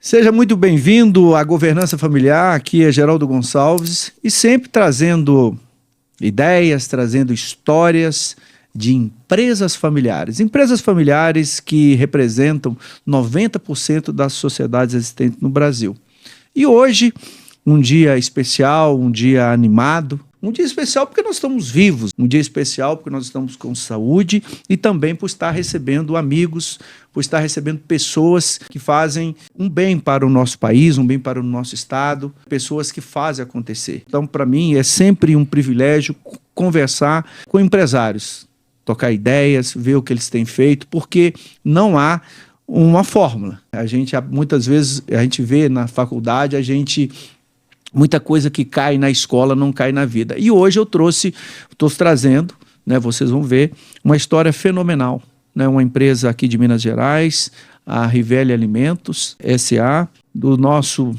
Seja muito bem-vindo à Governança Familiar, aqui é Geraldo Gonçalves, e sempre trazendo ideias, trazendo histórias de empresas familiares. Empresas familiares que representam 90% das sociedades existentes no Brasil. E hoje, um dia especial, um dia animado, um dia especial porque nós estamos vivos, um dia especial porque nós estamos com saúde e também por estar recebendo amigos, por estar recebendo pessoas que fazem um bem para o nosso país, um bem para o nosso estado, pessoas que fazem acontecer. Então, para mim, é sempre um privilégio conversar com empresários, tocar ideias, ver o que eles têm feito, porque não há uma fórmula. Muitas vezes, a gente vê na faculdade, muita coisa que cai na escola não cai na vida. E hoje estou trazendo, né, vocês vão ver, uma história fenomenal. Né, uma empresa aqui de Minas Gerais, a Rivelli Alimentos S.A., do nosso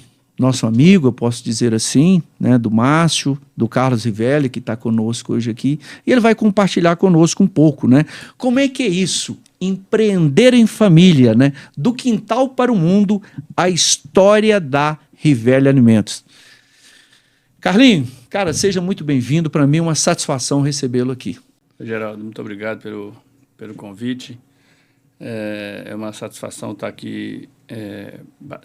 amigo, eu posso dizer assim, né, do Márcio, do Carlos Rivelli, que está conosco hoje aqui, e ele vai compartilhar conosco um pouco, né? Como é que é isso? Empreender em família, né? Do quintal para o mundo, a história da Rivelli Alimentos. Carlinho, cara, seja muito bem-vindo. Para mim é uma satisfação recebê-lo aqui. Geraldo, muito obrigado pelo convite. É uma satisfação estar aqui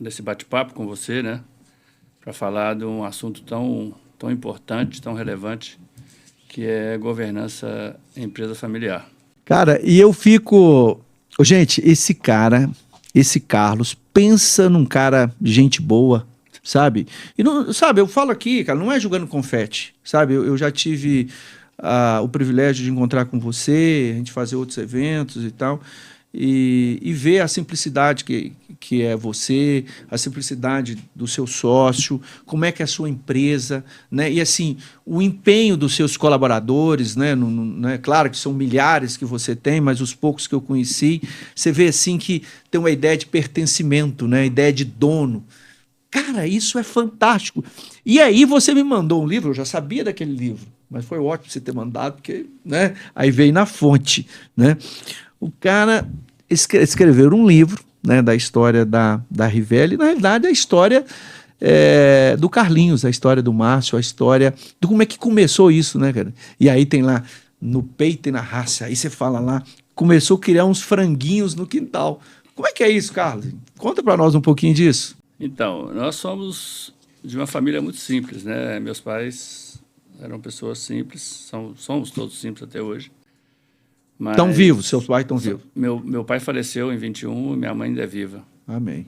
nesse bate-papo com você, né? Para falar de um assunto tão importante, tão relevante, que é governança em empresa familiar. Cara, e eu fico... Gente, esse Carlos, pensa num cara gente boa, sabe? E não, sabe, eu falo aqui, cara, não é jogando confete, sabe? Eu já tive o privilégio de encontrar com você, a gente fazer outros eventos e tal, e ver a simplicidade que é você, a simplicidade do seu sócio, como é que é a sua empresa, né? E assim, o empenho dos seus colaboradores, né? Claro que são milhares que você tem, mas os poucos que eu conheci, você vê assim que tem uma ideia de pertencimento, né? Ideia de dono. Cara, isso é fantástico. E aí você me mandou um livro, eu já sabia daquele livro, mas foi ótimo você ter mandado, porque, né, aí veio na fonte, né? O cara escreveu um livro, né, da história da Rivelli, na realidade a história do Carlinhos, a história do Márcio, a história de como é que começou isso, né, cara? E aí tem lá, no peito e na raça, aí você fala lá, começou a criar uns franguinhos no quintal. Como é que é isso, Carlos? Conta para nós um pouquinho disso. Então, nós somos de uma família muito simples, né? Meus pais eram pessoas simples, somos todos simples até hoje. Estão vivos, seus pais estão vivos. Meu pai faleceu em 21 e minha mãe ainda é viva. Amém.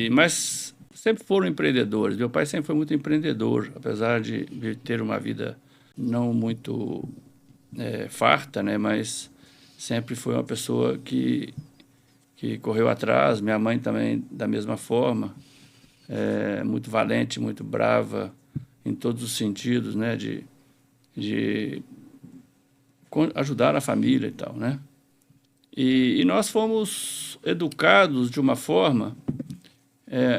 Mas sempre foram empreendedores. Meu pai sempre foi muito empreendedor, apesar de ter uma vida não muito farta, né? Mas sempre foi uma pessoa que correu atrás. Minha mãe também, da mesma forma, muito valente, muito brava, em todos os sentidos, né? De ajudar a família e tal, né? E nós fomos educados de uma forma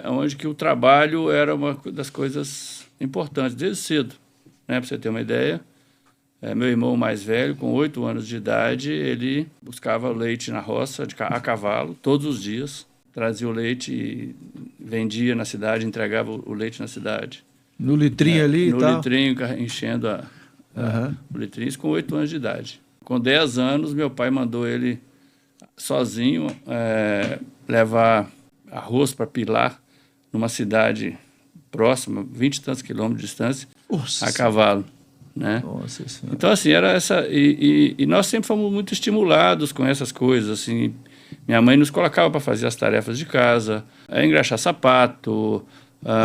onde que o trabalho era uma das coisas importantes, desde cedo, né? Para você ter uma ideia, meu irmão mais velho, com 8 anos de idade, ele buscava leite na roça, a cavalo, todos os dias, trazia o leite e vendia na cidade, entregava o leite na cidade. No litrinho ali e tal? No litrinho, enchendo o litrinho, isso com 8 anos de idade. Com 10 anos, meu pai mandou ele sozinho levar arroz para pilar numa cidade próxima, 20 e tantos quilômetros de distância, a cavalo. Né? Nossa, então, assim, era essa... E nós sempre fomos muito estimulados com essas coisas, assim. Minha mãe nos colocava para fazer as tarefas de casa, engraxar sapato...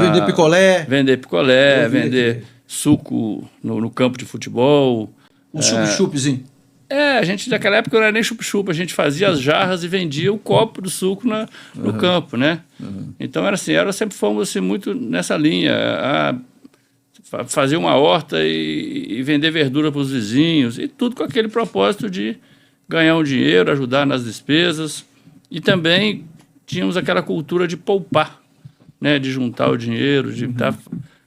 Vender picolé. Vender suco no campo de futebol. Um chup-chupzinho. A gente, naquela época, não era nem chup-chup, a gente fazia as jarras e vendia o copo do suco no campo, né? Então, era assim, sempre fomos assim, muito nessa linha, fazer uma horta e vender verdura para os vizinhos, e tudo com aquele propósito de ganhar um dinheiro, ajudar nas despesas, e também tínhamos aquela cultura de poupar, né, de juntar o dinheiro, de dar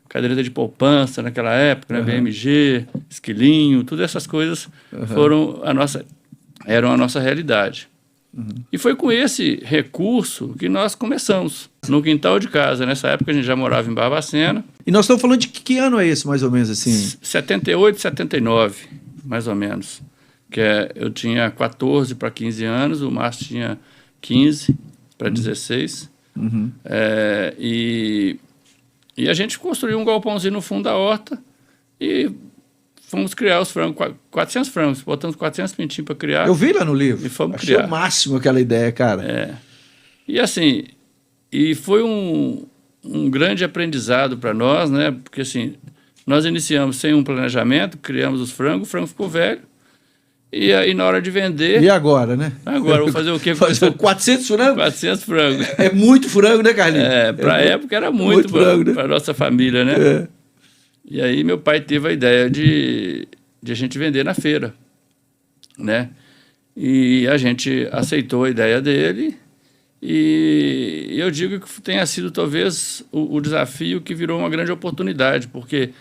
caderneta de poupança naquela época, né, BMG, esquilinho, todas essas coisas eram a nossa realidade. E foi com esse recurso que nós começamos, no quintal de casa. Nessa época a gente já morava em Barbacena. E nós estamos falando de que ano é esse, mais ou menos assim? 78, 79, mais ou menos. Eu tinha 14 para 15 anos, o Márcio tinha 15 para 16. E a gente construiu um galpãozinho no fundo da horta e fomos criar os frangos, 400 frangos, botamos 400 pintinhos para criar. Eu vi lá no livro. E fomos Achei criar. o máximo aquela ideia, cara. E assim, foi um grande aprendizado para nós, né? Porque assim, nós iniciamos sem um planejamento, criamos os frangos, o frango ficou velho. E aí, na hora de vender... E agora, né? Agora, vou fazer o quê? Fazer 400 frangos? 400 frangos. É muito frango, né, Carlinhos? Para a época era muito frango, né? Para a nossa família, né? E aí, meu pai teve a ideia de a gente vender na feira, né? E a gente aceitou a ideia dele. E eu digo que tenha sido, talvez, o desafio que virou uma grande oportunidade, porque...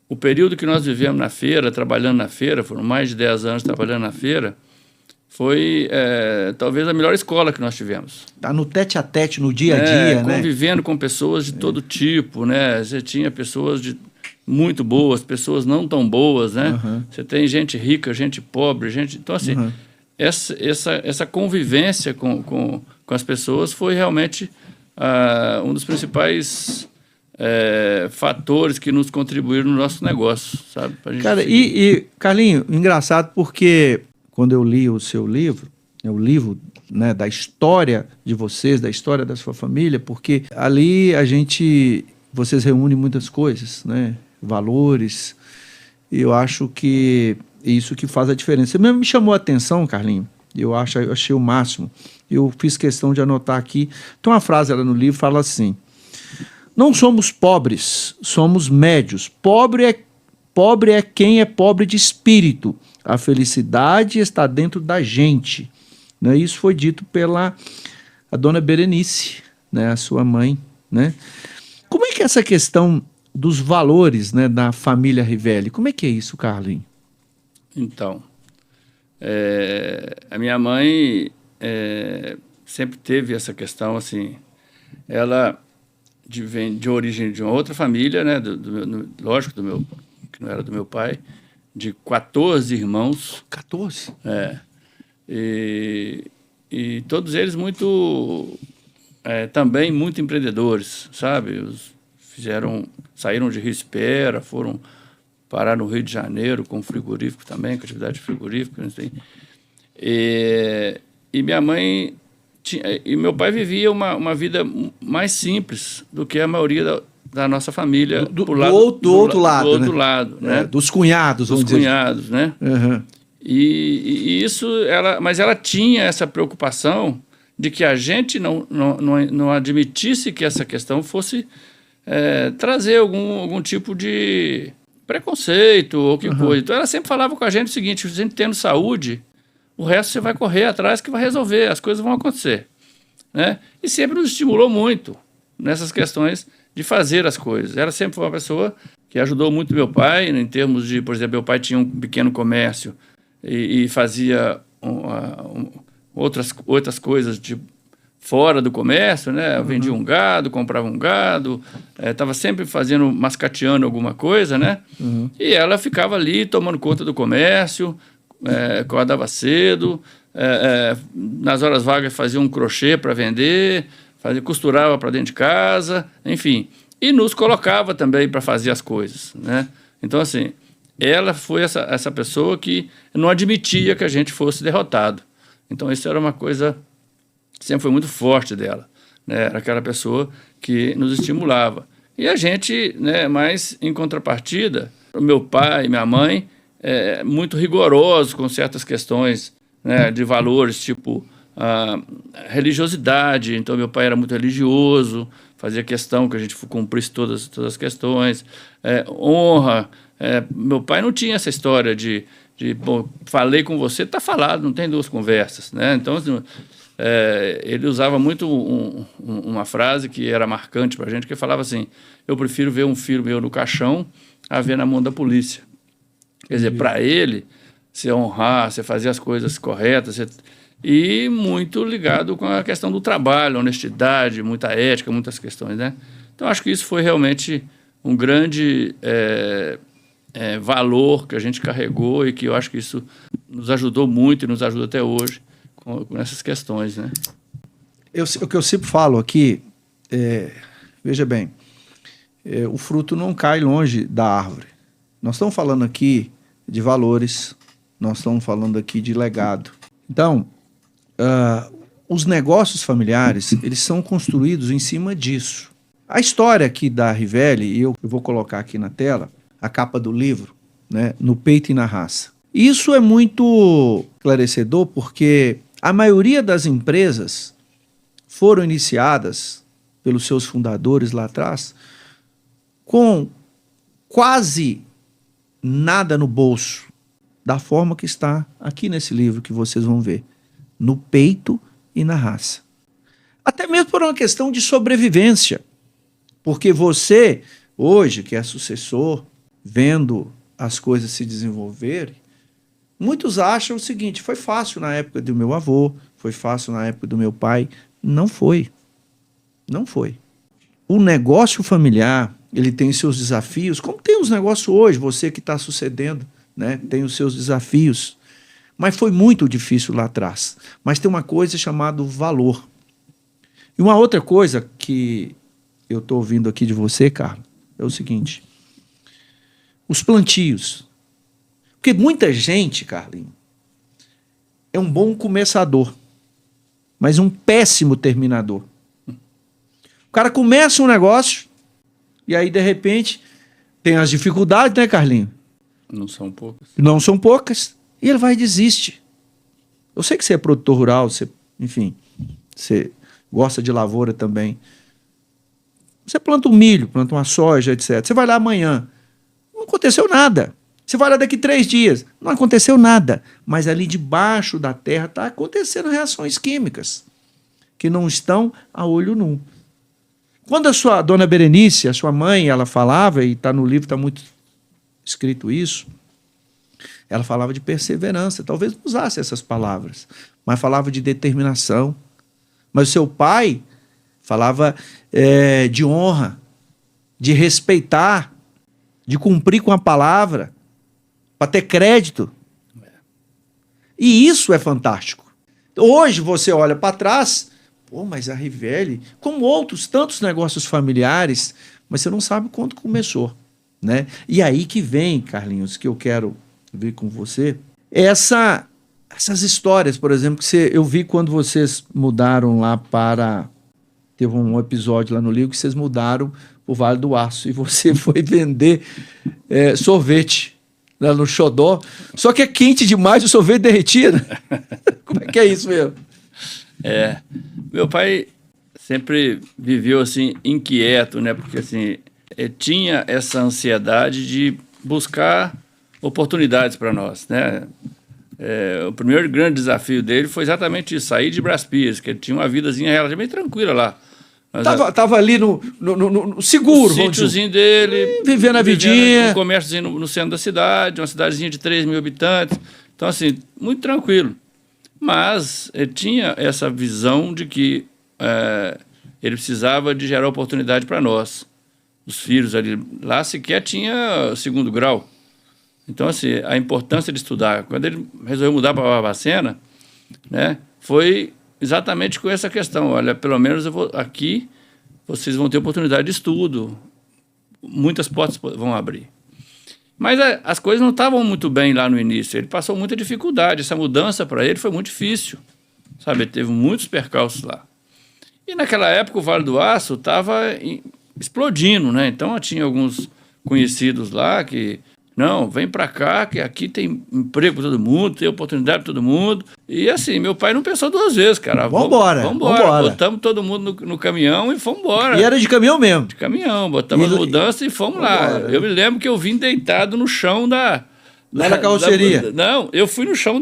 O período que nós vivemos na feira, trabalhando na feira, foram mais de 10 anos trabalhando na feira, foi talvez a melhor escola que nós tivemos. Tá no tete a tete, no dia a dia, né? Convivendo com pessoas de todo tipo, né? Você tinha pessoas muito boas, pessoas não tão boas, né? Você tem gente rica, gente pobre, gente... Então, assim, essa convivência com as pessoas foi realmente um dos principais... fatores que nos contribuíram no nosso negócio, sabe? Cara, e Carlinho, engraçado porque quando eu li o seu livro, o livro, né, da história de vocês, da história da sua família, porque ali vocês reúnem muitas coisas, né, valores, e eu acho que isso que faz a diferença. Você mesmo me chamou a atenção, Carlinho, eu achei o máximo, eu fiz questão de anotar aqui, tem uma frase lá no livro, fala assim: não somos pobres, somos médios. Pobre é quem é pobre de espírito. A felicidade está dentro da gente. Né? Isso foi dito pela a dona Berenice, né? A sua mãe. Né? Como é que é essa questão dos valores, né, da família Rivelli? Como é que é isso, Carlinhos? Então, a minha mãe sempre teve essa questão, assim, ela... de origem de uma outra família, né? Lógico, que não era do meu pai, de 14 irmãos. 14? E todos eles também muito empreendedores, sabe? Saíram de Rio Espera, foram parar no Rio de Janeiro com frigorífico também, com atividade frigorífica, assim. E minha mãe... E meu pai vivia uma vida mais simples do que a maioria da nossa família. Do outro lado, né? Dos cunhados, vamos dizer. Dos cunhados, né? E isso, mas ela tinha essa preocupação de que a gente não admitisse que essa questão fosse trazer algum tipo de preconceito ou que coisa. Então ela sempre falava com a gente o seguinte: a gente tendo saúde, o resto você vai correr atrás que vai resolver, as coisas vão acontecer. Né? E sempre nos estimulou muito nessas questões de fazer as coisas. Ela sempre foi uma pessoa que ajudou muito meu pai, em termos de, por exemplo, meu pai tinha um pequeno comércio e fazia outras coisas fora do comércio, né? Vendia um gado, comprava um gado, estava sempre mascateando alguma coisa, né? E ela ficava ali tomando conta do comércio, acordava cedo, nas horas vagas fazia um crochê para vender, costurava para dentro de casa, enfim, e nos colocava também para fazer as coisas, né? Então, assim, ela foi essa pessoa que não admitia que a gente fosse derrotado. Então, isso era uma coisa que sempre foi muito forte dela, né? Era aquela pessoa que nos estimulava. E a gente, né, mas em contrapartida, o meu pai e minha mãe, muito rigorosos com certas questões, né, de valores, tipo religiosidade. Então, meu pai era muito religioso, fazia questão que a gente cumprisse todas as questões, honra. Meu pai não tinha essa história de bom, falei com você, está falado, não tem duas conversas, né? Então, ele usava muito uma frase que era marcante para a gente, que falava assim: eu prefiro ver um filho meu no caixão a ver na mão da polícia. Quer dizer, para ele, você honrar, você fazer as coisas corretas, e muito ligado com a questão do trabalho, honestidade, muita ética, muitas questões, né? Então, acho que isso foi realmente um grande valor que a gente carregou e que eu acho que isso nos ajudou muito e nos ajuda até hoje com essas questões, né? O que eu sempre falo aqui, veja bem, o fruto não cai longe da árvore. Nós estamos falando aqui de valores, nós estamos falando aqui de legado. Então, os negócios familiares, eles são construídos em cima disso. A história aqui da Rivelli, eu vou colocar aqui na tela, a capa do livro, né, No Peito e na Raça. Isso é muito esclarecedor porque a maioria das empresas foram iniciadas pelos seus fundadores lá atrás com quase nada no bolso, da forma que está aqui nesse livro que vocês vão ver, No Peito e na Raça. Até mesmo por uma questão de sobrevivência, porque você, hoje, que é sucessor, vendo as coisas se desenvolverem, muitos acham o seguinte: foi fácil na época do meu avô, foi fácil na época do meu pai. Não foi. Não foi. O negócio familiar, ele tem seus desafios, como tem os negócios hoje, você que está sucedendo, né, tem os seus desafios. Mas foi muito difícil lá atrás. Mas tem uma coisa chamada valor. E uma outra coisa que eu estou ouvindo aqui de você, Carlos, é o seguinte: os plantios. Porque muita gente, Carlinhos, é um bom começador, mas um péssimo terminador. O cara começa um negócio e aí, de repente, tem as dificuldades, né, Carlinhos? Não são poucas. Não são poucas. E ele vai e desiste. Eu sei que você é produtor rural, você, enfim, você gosta de lavoura também. Você planta um milho, planta uma soja, etc. Você vai lá amanhã, não aconteceu nada. Você vai lá daqui 3 dias, não aconteceu nada. Mas ali debaixo da terra está acontecendo reações químicas que não estão a olho nu. Quando a sua dona Berenice, a sua mãe, ela falava, e está no livro, está muito escrito isso, ela falava de perseverança. Talvez não usasse essas palavras, mas falava de determinação. Mas o seu pai falava de honra, de respeitar, de cumprir com a palavra, para ter crédito. E isso é fantástico. Hoje você olha para trás, pô, mas a Rivelli, como outros tantos negócios familiares, mas você não sabe quando começou, né? E aí que vem, Carlinhos, que eu quero ver com você, essas histórias, por exemplo, que eu vi quando vocês mudaram lá para... Teve um episódio lá no livro que vocês mudaram para o Vale do Aço e você foi vender sorvete lá no Xodó. Só que é quente demais, o sorvete derretia, né? Como é que é isso mesmo? Meu pai sempre viveu assim inquieto, né? Porque assim, tinha essa ansiedade de buscar oportunidades para nós, né? O primeiro grande desafio dele foi exatamente isso, sair de Brás Pires, que ele tinha uma vidazinha relativamente tranquila lá. Tava ali no seguro, no sítiozinho dele, vivendo a vidinha. Um comérciozinho no centro da cidade, uma cidadezinha de 3 mil habitantes. Então, assim, muito tranquilo. Mas ele tinha essa visão de que ele precisava de gerar oportunidade para nós. Os filhos ali, lá sequer tinha 2º grau. Então, assim, a importância de estudar. Quando ele resolveu mudar para Barbacena, né, foi exatamente com essa questão. Olha, pelo menos aqui vocês vão ter oportunidade de estudo. Muitas portas vão abrir. Mas as coisas não estavam muito bem lá no início. Ele passou muita dificuldade. Essa mudança para ele foi muito difícil. Sabe, ele teve muitos percalços lá. E naquela época o Vale do Aço estava explodindo, né? Então tinha alguns conhecidos lá que... Não, vem para cá, que aqui tem emprego para todo mundo, tem oportunidade para todo mundo. E assim, meu pai não pensou 2 vezes, cara. Vambora. Botamos todo mundo no caminhão e fomos embora. E era de caminhão mesmo? De caminhão, botamos as mudanças e fomos lá. Eu me lembro que eu vim deitado no chão da carroceria? Não, eu fui no chão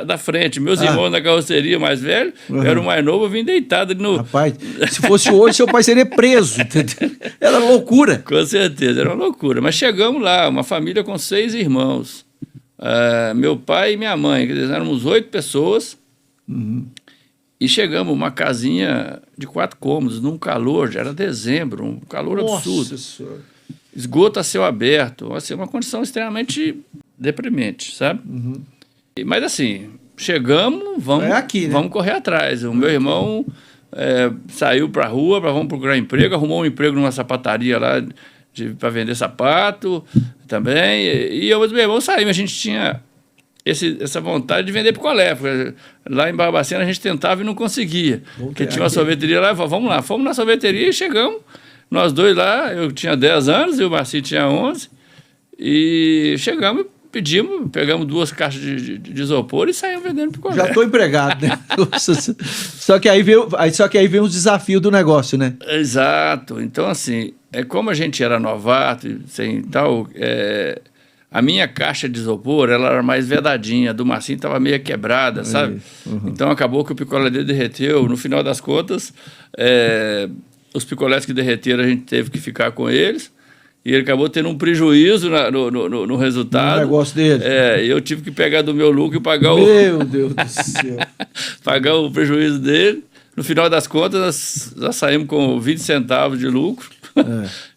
da frente. Meus irmãos na carroceria mais velho, eu era o mais novo, eu vim deitado ali no... Rapaz, se fosse hoje, seu pai seria preso. Era loucura. Com certeza, era uma loucura. Mas chegamos lá, uma família com 6 irmãos. Meu pai e minha mãe, quer dizer, éramos 8 pessoas, E chegamos uma casinha de 4 cômodos, num calor, já era dezembro, um calor absurdo. Senhora. Esgoto a céu aberto, assim, uma condição extremamente deprimente, sabe? Mas assim, chegamos, vamos, aqui, né? vamos correr atrás. O meu irmão saiu para a rua, vamos procurar emprego, arrumou um emprego numa sapataria lá para vender sapato também. E eu e meu irmão saímos, a gente tinha essa vontade de vender picolé, porque lá em Barbacena a gente tentava e não conseguia. Porque tinha uma sorveteria lá, vamos lá, fomos na sorveteria e chegamos, nós dois lá, eu tinha 10 anos e o Marcinho tinha 11, e chegamos, pedimos, pegamos 2 caixas de isopor e saímos vendendo picolé. Já estou empregado, né? Só que aí vem os desafios do negócio, né? Exato. Então, assim, como a gente era novato, sem tal, a minha caixa de isopor, ela era mais vedadinha, a do Marcinho estava meio quebrada, sabe? Então, acabou que o picolé dele derreteu. No final das contas, os picolés que derreteram, a gente teve que ficar com eles. E ele acabou tendo um prejuízo no resultado. O negócio dele. Eu tive que pegar do meu lucro e pagar Meu Deus do céu. pagar o prejuízo dele. No final das contas, nós saímos com 20 centavos de lucro.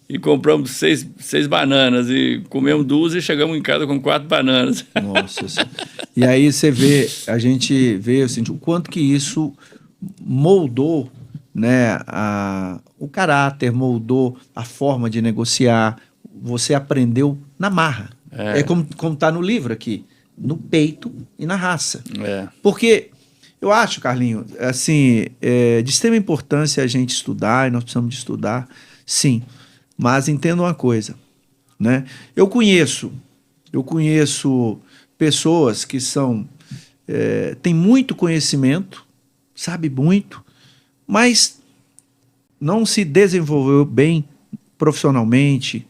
E compramos 6 bananas. E comemos 2 e chegamos em casa com 4 bananas. Nossa Senhora. E aí a gente vê assim, o quanto que isso moldou, né, o caráter, moldou a forma de negociar. Você aprendeu na marra. É como está no livro aqui, no peito e na raça. Porque eu acho, Carlinho, assim, de extrema importância a gente estudar, e nós precisamos de estudar, sim. Mas entenda uma coisa, né? Eu conheço pessoas que têm muito conhecimento, sabe muito, mas não se desenvolveu bem profissionalmente.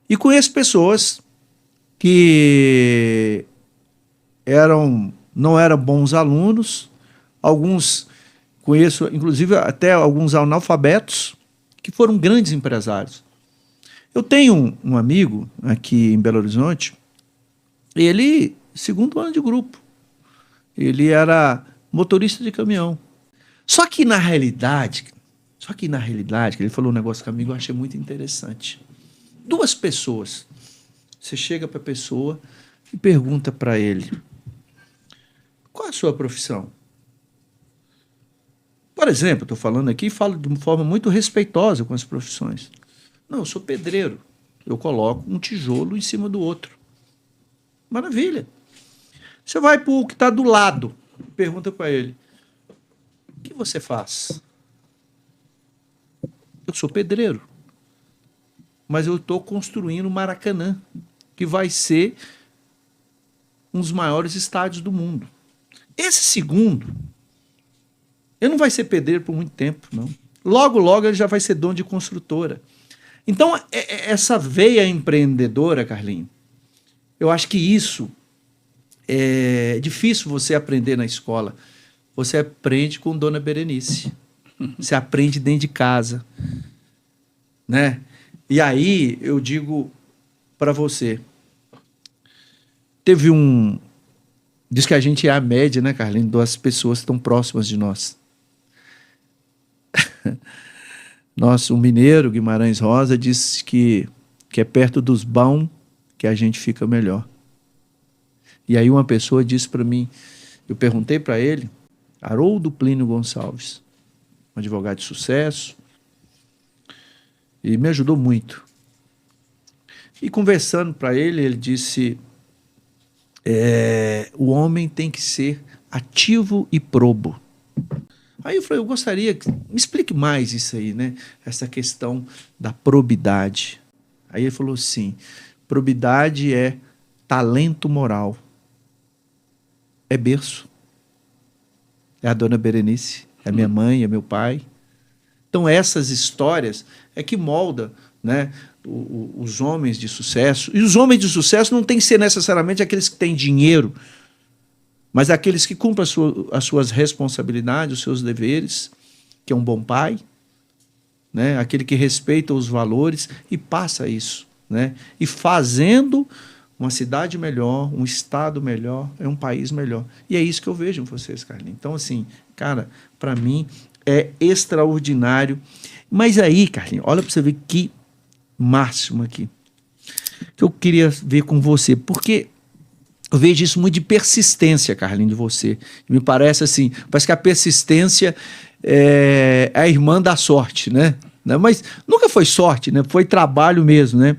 E conheço pessoas que não eram bons alunos, conheço inclusive até alguns analfabetos, que foram grandes empresários. Eu tenho um amigo aqui em Belo Horizonte, ele, 2º ano de grupo, ele era motorista de caminhão. Só que na realidade, que ele falou um negócio comigo, eu achei muito interessante. 2 pessoas. Você chega para a pessoa e pergunta para ele: qual é a sua profissão? Por exemplo, estou falando aqui e falo de uma forma muito respeitosa com as profissões. Não, eu sou pedreiro. Eu coloco um tijolo em cima do outro. Maravilha. Você vai para o que está do lado, pergunta para ele: o que você faz? Eu sou pedreiro, mas eu estou construindo o Maracanã, que vai ser um dos maiores estádios do mundo. Esse segundo, ele não vai ser pedreiro por muito tempo, não. Logo, logo ele já vai ser dono de construtora. Então, essa veia empreendedora, Carlinho, eu acho que isso é difícil você aprender na escola. Você aprende com Dona Berenice. Você aprende dentro de casa, né? E aí eu digo para você, diz que a gente é a média, né, Carlinhos, das pessoas que estão próximas de nós. O mineiro Guimarães Rosa disse que é perto dos bons que a gente fica melhor. E aí uma pessoa disse para mim, eu perguntei para ele, Haroldo Plínio Gonçalves, um advogado de sucesso, e me ajudou muito. E conversando para ele, ele disse, o homem tem que ser ativo e probo. Aí eu falei, eu gostaria que me explique mais isso aí, né? Essa questão da probidade. Aí ele falou assim, probidade é talento moral. É berço. É a Dona Berenice, é minha mãe, é meu pai. Então essas histórias é que molda, né, os homens de sucesso. E os homens de sucesso não tem que ser necessariamente aqueles que têm dinheiro, mas aqueles que cumprem as suas responsabilidades, os seus deveres, que é um bom pai, né, aquele que respeita os valores e passa isso, né, e fazendo uma cidade melhor, um estado melhor, é um país melhor. E é isso que eu vejo em vocês, Carlinhos. Então, assim, cara, para mim é extraordinário. Mas aí, Carlinhos, olha para você ver que máximo aqui que eu queria ver com você, porque eu vejo isso muito de persistência, Carlinhos, de você. Me parece assim, parece que a persistência é a irmã da sorte, né? Mas nunca foi sorte, né? Foi trabalho mesmo, né?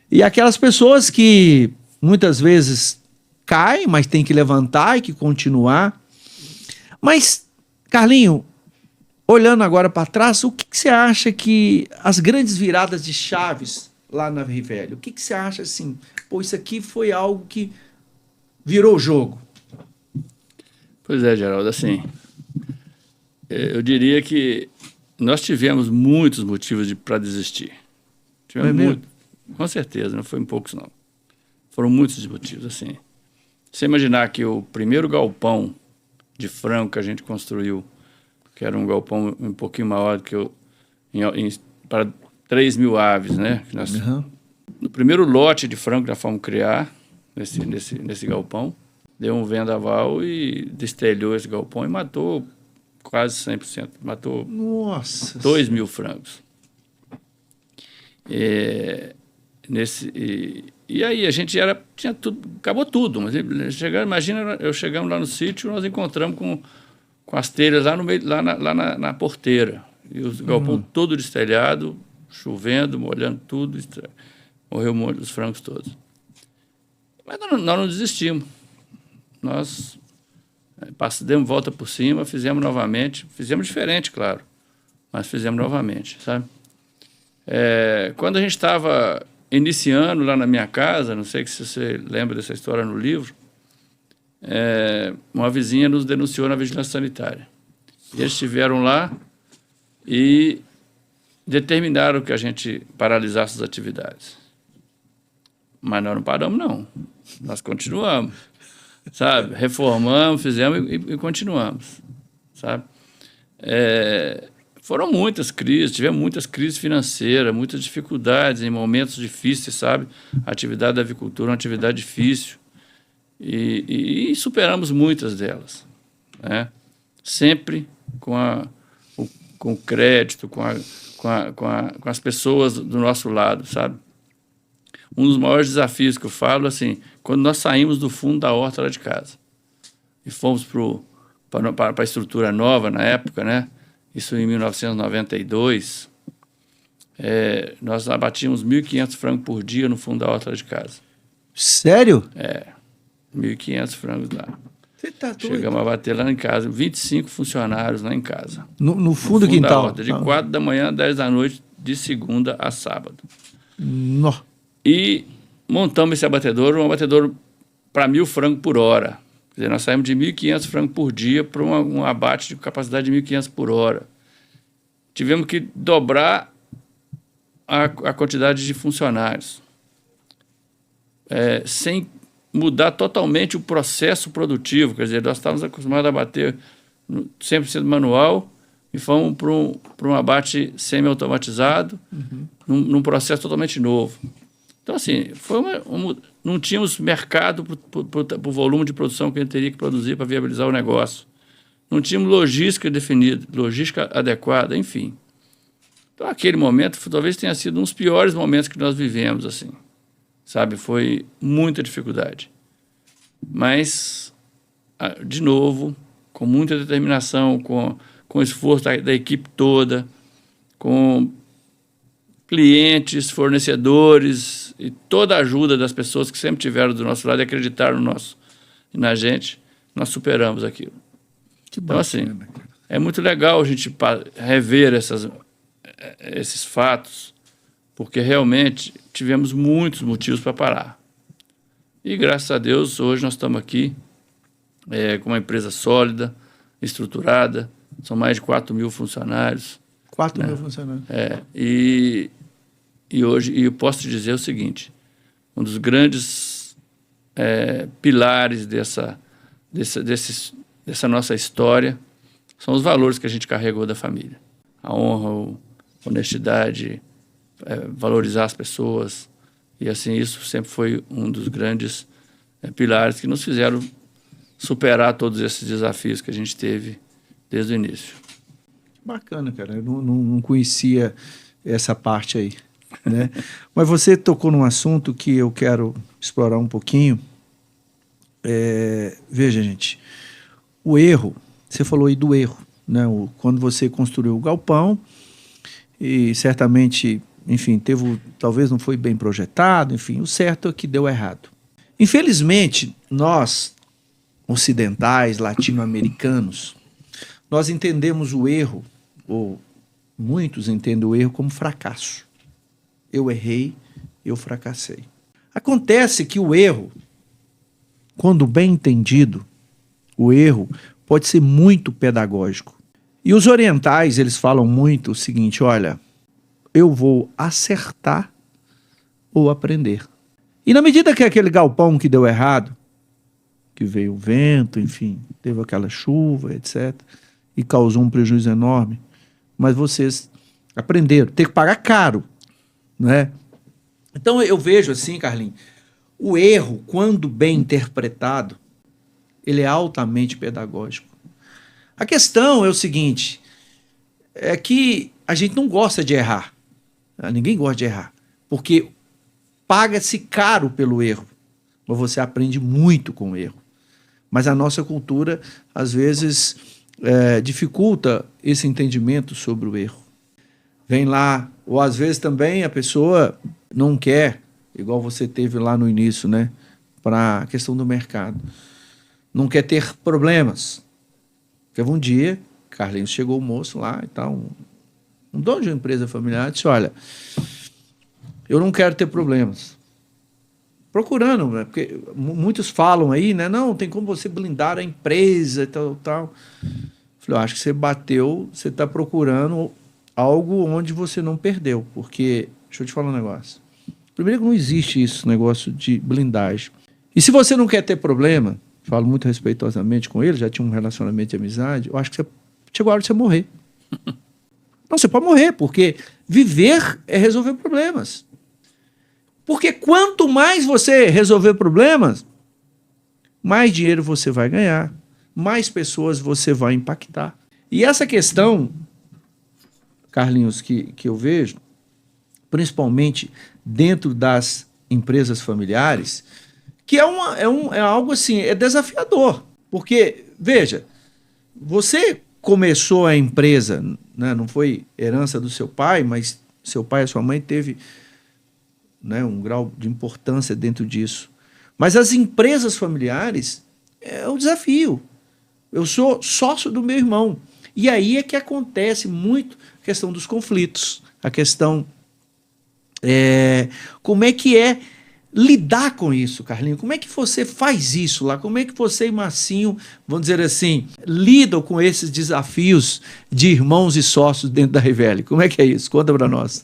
E aquelas pessoas que muitas vezes caem, mas tem que levantar e que continuar. Mas, Carlinhos, olhando agora para trás, o que você acha que as grandes viradas de chaves lá na Rivelli, o que você acha assim? Pô, isso aqui foi algo que virou o jogo. Pois é, Geraldo, assim, eu diria que nós tivemos muitos motivos para desistir. Tivemos muito, com certeza, não foi poucos não. Foram muitos motivos, assim. Você imaginar que o primeiro galpão de frango que a gente construiu, que era um galpão um pouquinho maior do que para 3.000 aves, né? No primeiro lote de frango que nós fomos criar, nesse galpão, deu um vendaval e destelhou esse galpão e matou quase 100%. Matou 2.000 frangos. E aí a gente tinha tudo, acabou tudo. Mas imagina, chegamos lá no sítio, nós encontramos com as telhas lá no meio, lá na porteira. E o galpão todo destelhado, chovendo, molhando tudo, morreu os frangos todos. Mas nós não desistimos. Nós demos volta por cima, fizemos novamente. Fizemos diferente, claro, mas fizemos novamente, sabe? Quando a gente estava iniciando lá na minha casa, não sei se você lembra dessa história no livro, uma vizinha nos denunciou na vigilância sanitária. E eles estiveram lá e determinaram que a gente paralisasse as atividades. Mas nós não paramos, não. Nós continuamos, sabe? Reformamos, fizemos e continuamos, sabe? Foram muitas crises, tivemos muitas crises financeiras, muitas dificuldades em momentos difíceis, sabe? A atividade da avicultura é uma atividade difícil e superamos muitas delas, né? Sempre com o crédito, com as pessoas do nosso lado, sabe? Um dos maiores desafios que eu falo, assim, quando nós saímos do fundo da horta lá de casa e fomos para a estrutura nova na época, né? Isso em 1992, nós abatíamos 1.500 frangos por dia no fundo da horta lá de casa. Sério? 1.500 frangos lá. Você tá doido? Chegamos a bater lá em casa, 25 funcionários lá em casa. No fundo do quintal? Da horta, de 4 da manhã a 10 da noite, de segunda a sábado. Nó. E montamos esse abatedouro, um abatedouro para 1.000 frangos por hora. Quer dizer, nós saímos de 1.500 frangos por dia para um abate de capacidade de 1.500 por hora. Tivemos que dobrar a quantidade de funcionários, sem mudar totalmente o processo produtivo. Quer dizer, nós estávamos acostumados a bater 100% manual e fomos para um abate semi-automatizado, num processo totalmente novo. Então, assim, não tínhamos mercado para o volume de produção que a gente teria que produzir para viabilizar o negócio. Não tínhamos logística definida, logística adequada, enfim. Então, aquele momento talvez tenha sido um dos piores momentos que nós vivemos, assim, sabe? Foi muita dificuldade. Mas, de novo, com muita determinação, com o esforço da equipe toda, com clientes, fornecedores e toda a ajuda das pessoas que sempre tiveram do nosso lado e acreditaram na gente, nós superamos aquilo. Então, assim, é muito legal a gente rever esses fatos, porque realmente tivemos muitos motivos para parar. E, graças a Deus, hoje nós estamos aqui com uma empresa sólida, estruturada, são mais de 4.000 funcionários. 4.000 funcionários. E hoje, eu posso te dizer o seguinte, um dos grandes pilares dessa nossa história são os valores que a gente carregou da família. A honra, a honestidade, valorizar as pessoas E assim, isso sempre foi um dos grandes pilares que nos fizeram superar todos esses desafios que a gente teve desde o início. Bacana, cara. Eu não conhecia essa parte aí, né? Mas você tocou num assunto que eu quero explorar um pouquinho. Veja, gente, o erro, você falou aí do erro, né? Quando você construiu o galpão e certamente, enfim, talvez não foi bem projetado, enfim, o certo é que deu errado. Infelizmente, nós, ocidentais, latino-americanos, nós entendemos o erro, ou muitos entendem o erro como fracasso. Eu errei, eu fracassei. Acontece que o erro, quando bem entendido, o erro pode ser muito pedagógico. E os orientais, eles falam muito o seguinte, olha, eu vou acertar ou aprender. E na medida que aquele galpão que deu errado, que veio o vento, enfim, teve aquela chuva, etc., e causou um prejuízo enorme, mas vocês aprenderam, tem que pagar caro, né? Então eu vejo assim, Carlinhos, o erro, quando bem interpretado, ele é altamente pedagógico. A questão é o seguinte, é que a gente não gosta de errar, ninguém gosta de errar, porque paga-se caro pelo erro, mas você aprende muito com o erro. Mas a nossa cultura, às vezes, dificulta esse entendimento sobre o erro. Vem lá, ou às vezes também a pessoa não quer, igual você teve lá no início, né, para a questão do mercado. Não quer ter problemas. Teve um dia, Carlinhos, chegou o moço lá e tal, um dono de uma empresa familiar, disse, olha, eu não quero ter problemas. Procurando, né? Porque muitos falam aí, né? Não, tem como você blindar a empresa e tal, tal. Falei, eu acho que você bateu, você está procurando algo onde você não perdeu. Porque, deixa eu te falar um negócio. Primeiro que não existe isso, negócio de blindagem. E se você não quer ter problema, falo muito respeitosamente com ele, já tinha um relacionamento de amizade, eu acho que chegou a hora de você morrer. Não, você pode morrer, porque viver é resolver problemas. Porque quanto mais você resolver problemas, mais dinheiro você vai ganhar, mais pessoas você vai impactar. E essa questão, Carlinhos, que eu vejo, principalmente dentro das empresas familiares, que é algo assim, é desafiador. Porque, veja, você começou a empresa, né, não foi herança do seu pai, mas seu pai e sua mãe teve, né, um grau de importância dentro disso. Mas as empresas familiares é um desafio. Eu sou sócio do meu irmão. E aí é que acontece muito a questão dos conflitos, a questão como é que é lidar com isso, Carlinhos? Como é que você faz isso lá? Como é que você e Marcinho, vamos dizer assim, lidam com esses desafios de irmãos e sócios dentro da Rivelli? Como é que é isso? Conta para nós.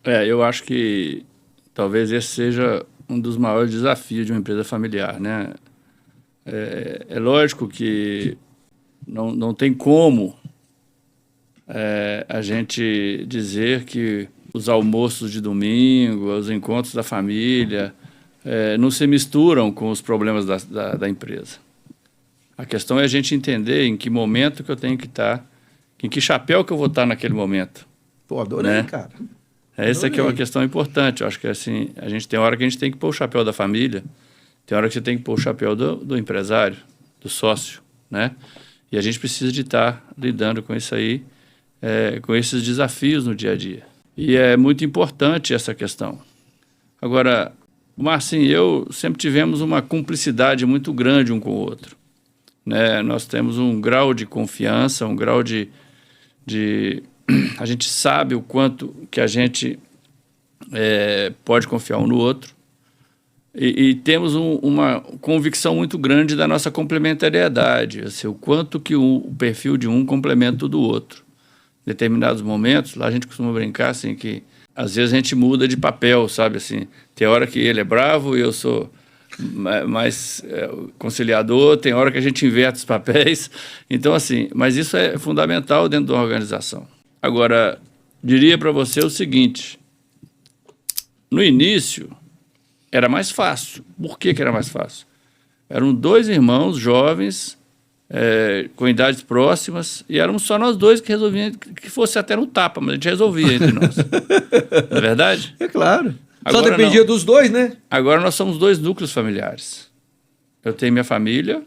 Eu acho que talvez esse seja um dos maiores desafios de uma empresa familiar, né? É lógico que não tem como a gente dizer que os almoços de domingo, os encontros da família, não se misturam com os problemas da empresa. A questão é a gente entender em que momento que eu tenho que estar, em que chapéu que eu vou estar naquele momento. Pô, adorei, né, cara. Essa aqui é uma questão importante. Eu acho que assim, a gente tem hora que a gente tem que pôr o chapéu da família, tem hora que você tem que pôr o chapéu do empresário, do sócio, né? E a gente precisa de estar lidando com isso aí, com esses desafios no dia a dia. E é muito importante essa questão. Agora, o Marcinho e eu sempre tivemos uma cumplicidade muito grande um com o outro, né? Nós temos um grau de confiança, um grau de a gente sabe o quanto que a gente pode confiar um no outro e temos uma convicção muito grande da nossa complementariedade, assim, o quanto que o perfil de um complementa o do outro. Em determinados momentos, lá a gente costuma brincar assim, que às vezes a gente muda de papel, sabe? Assim, tem hora que ele é bravo e eu sou mais conciliador, tem hora que a gente inverte os papéis. Então, assim, mas isso é fundamental dentro de uma organização. Agora, diria para você o seguinte, no início, era mais fácil. Por que era mais fácil? Eram 2 irmãos jovens, com idades próximas, e éramos só nós 2 que resolvíamos, que fosse até no tapa, mas a gente resolvia entre nós. Não é verdade? É claro. Agora Só dependia não. dos 2, né? Agora nós somos 2 núcleos familiares. Eu tenho minha família,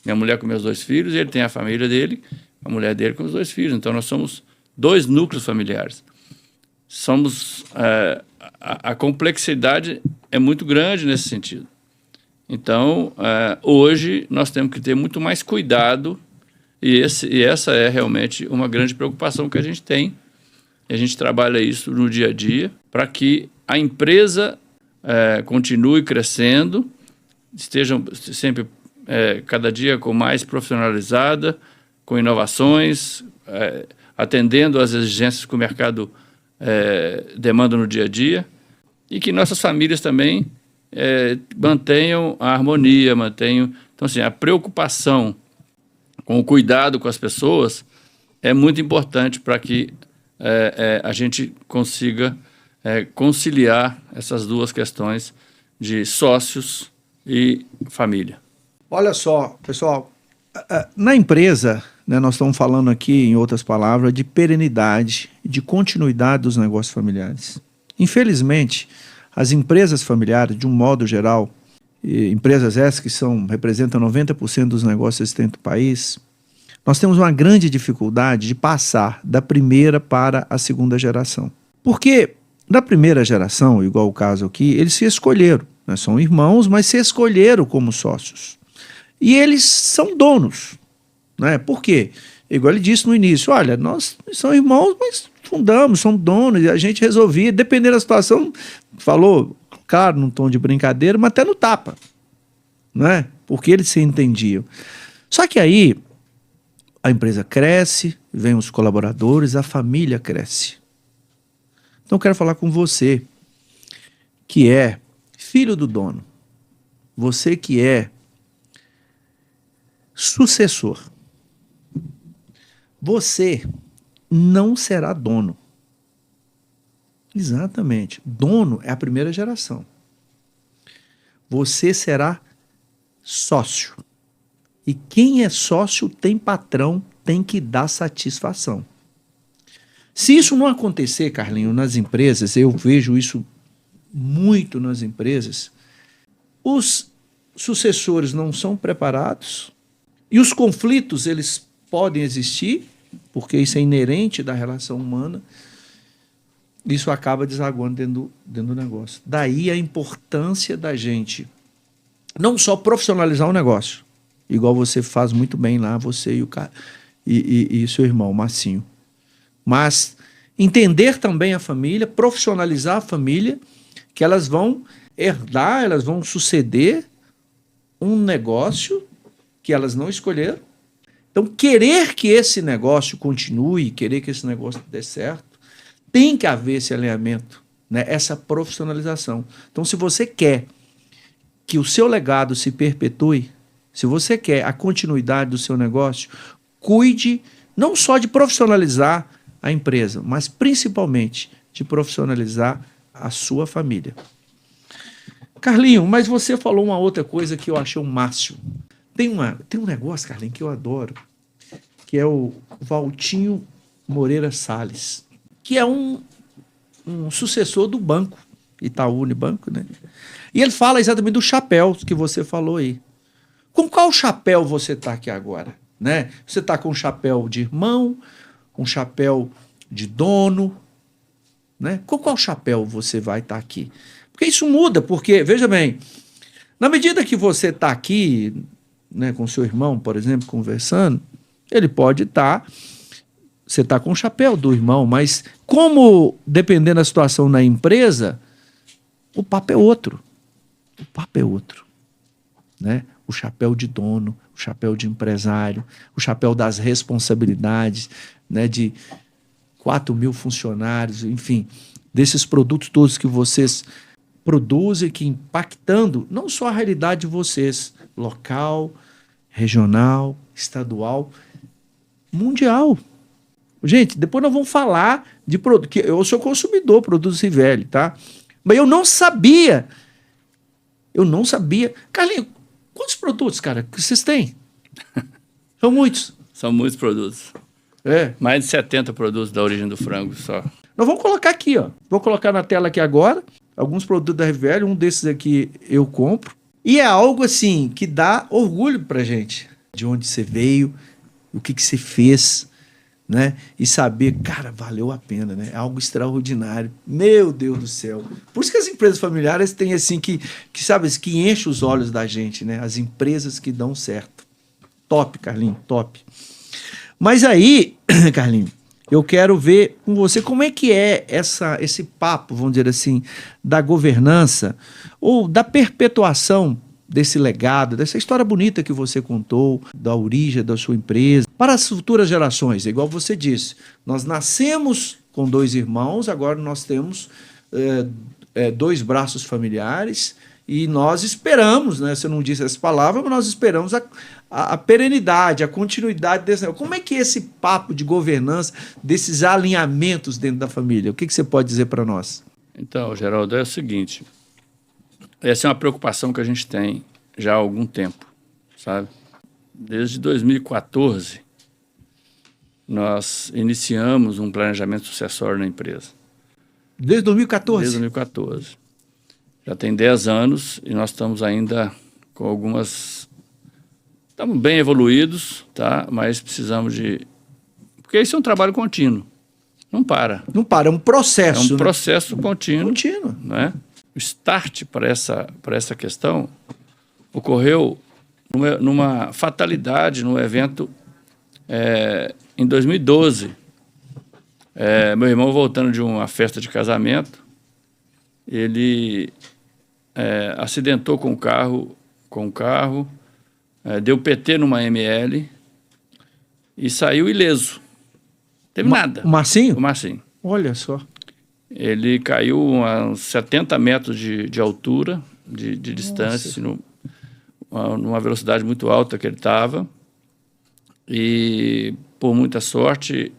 minha mulher com meus 2 filhos, e ele tem a família dele, a mulher dele com os 2 filhos. Então nós somos 2 núcleos familiares. Somos... a complexidade é muito grande nesse sentido. Então, hoje, nós temos que ter muito mais cuidado e essa é realmente uma grande preocupação que a gente tem. E a gente trabalha isso no dia a dia para que a empresa continue crescendo, esteja sempre, cada dia com mais profissionalizada, com inovações, atendendo às exigências que o mercado demanda no dia a dia, e que nossas famílias também mantenham a harmonia, mantenham... Então, assim, a preocupação com o cuidado com as pessoas é muito importante para que a gente consiga conciliar essas 2 questões de sócios e família. Olha só, pessoal, na empresa, né, nós estamos falando aqui, em outras palavras, de perenidade, de continuidade dos negócios familiares. Infelizmente, as empresas familiares, de um modo geral, empresas essas que representam 90% dos negócios existentes do país, nós temos uma grande dificuldade de passar da primeira para a segunda geração. Porque da primeira geração, igual o caso aqui, eles se escolheram, né, são irmãos, mas se escolheram como sócios. E eles são donos. Né? Por quê? Igual ele disse no início, olha, nós somos irmãos, mas fundamos, somos donos, e a gente resolvia, dependendo da situação, falou, claro, num tom de brincadeira, mas até no tapa, né? Porque eles se entendiam. Só que aí, a empresa cresce, vem os colaboradores, a família cresce. Então eu quero falar com você, que é filho do dono, você que é sucessor, você não será dono. Exatamente. Dono é a primeira geração. Você será sócio. E quem é sócio tem patrão, tem que dar satisfação. Se isso não acontecer, Carlinho, nas empresas, eu vejo isso muito nas empresas, os sucessores não são preparados e os conflitos, eles podem existir, porque isso é inerente da relação humana, isso acaba desaguando dentro do negócio. Daí a importância da gente não só profissionalizar o negócio, igual você faz muito bem lá, você e seu irmão, Marcinho, mas entender também a família, profissionalizar a família, que elas vão herdar, elas vão suceder um negócio que elas não escolheram. Então, querer que esse negócio continue, querer que esse negócio dê certo, tem que haver esse alinhamento, né? Essa profissionalização. Então, se você quer que o seu legado se perpetue, se você quer a continuidade do seu negócio, cuide não só de profissionalizar a empresa, mas principalmente de profissionalizar a sua família. Carlinho, mas você falou uma outra coisa que eu achei o máximo. Tem um negócio, Carlinho, que eu adoro, que é o Valtinho Moreira Salles, que é um sucessor do banco, Itaú Unibanco, né? E ele fala exatamente do chapéu que você falou aí. Com qual chapéu você está aqui agora? Né? Você está com um chapéu de irmão, um chapéu de dono, né? Com qual chapéu você vai estar aqui? Porque isso muda, porque, veja bem, na medida que você está aqui, né, com seu irmão, por exemplo, conversando, ele pode estar, você está com o chapéu do irmão, mas como, dependendo da situação na empresa, o papo é outro. O papo é outro, né? O chapéu de dono, o chapéu de empresário, o chapéu das responsabilidades, né, de 4.000 funcionários, enfim, desses produtos todos que vocês produzem, que impactando não só a realidade de vocês, local, regional, estadual, mundial. Gente, depois nós vamos falar de produto, que eu sou consumidor, produtos Rivelli, tá? Mas eu não sabia. Eu não sabia. Carlinhos, quantos produtos, cara, que vocês têm? São muitos. São muitos produtos. É. Mais de 70 produtos da origem do frango só. Nós vamos colocar aqui, ó. Vou colocar na tela aqui agora. Alguns produtos da RVL, um desses aqui eu compro. E é algo assim que dá orgulho pra gente. De onde você veio, o que você fez, né? E saber, cara, valeu a pena, né? É algo extraordinário. Meu Deus do céu. Por isso que as empresas familiares têm assim sabe, que enche os olhos da gente, né? As empresas que dão certo. Top, Carlinhos, top. Mas aí, Carlinhos, eu quero ver com você como é que é esse papo, vamos dizer assim, da governança ou da perpetuação desse legado, dessa história bonita que você contou, da origem da sua empresa, para as futuras gerações. Igual você disse, nós nascemos com 2 irmãos, agora nós temos 2 braços familiares e nós esperamos, né? Você não disse essa palavra, mas nós esperamos a perenidade, a continuidade desse negócio. Como é que é esse papo de governança, desses alinhamentos dentro da família? O que você pode dizer para nós? Então, Geraldo, é o seguinte, essa é uma preocupação que a gente tem já há algum tempo, sabe? Desde 2014, nós iniciamos um planejamento sucessório na empresa. Desde 2014? Desde 2014. Já tem 10 anos e nós estamos ainda com algumas... Estamos bem evoluídos, tá? Mas precisamos de... Porque isso é um trabalho contínuo. Não para. Não para, é um processo. É um processo contínuo. Contínuo. Né? O start para essa questão ocorreu numa fatalidade, num evento em 2012. Meu irmão, voltando de uma festa de casamento, ele acidentou com o carro, deu PT numa ML e saiu ileso. Teve nada. O Marcinho? O Marcinho. Olha só. Ele caiu a uns 70 metros de altura, de distância, numa velocidade muito alta que ele estava. E, por muita sorte,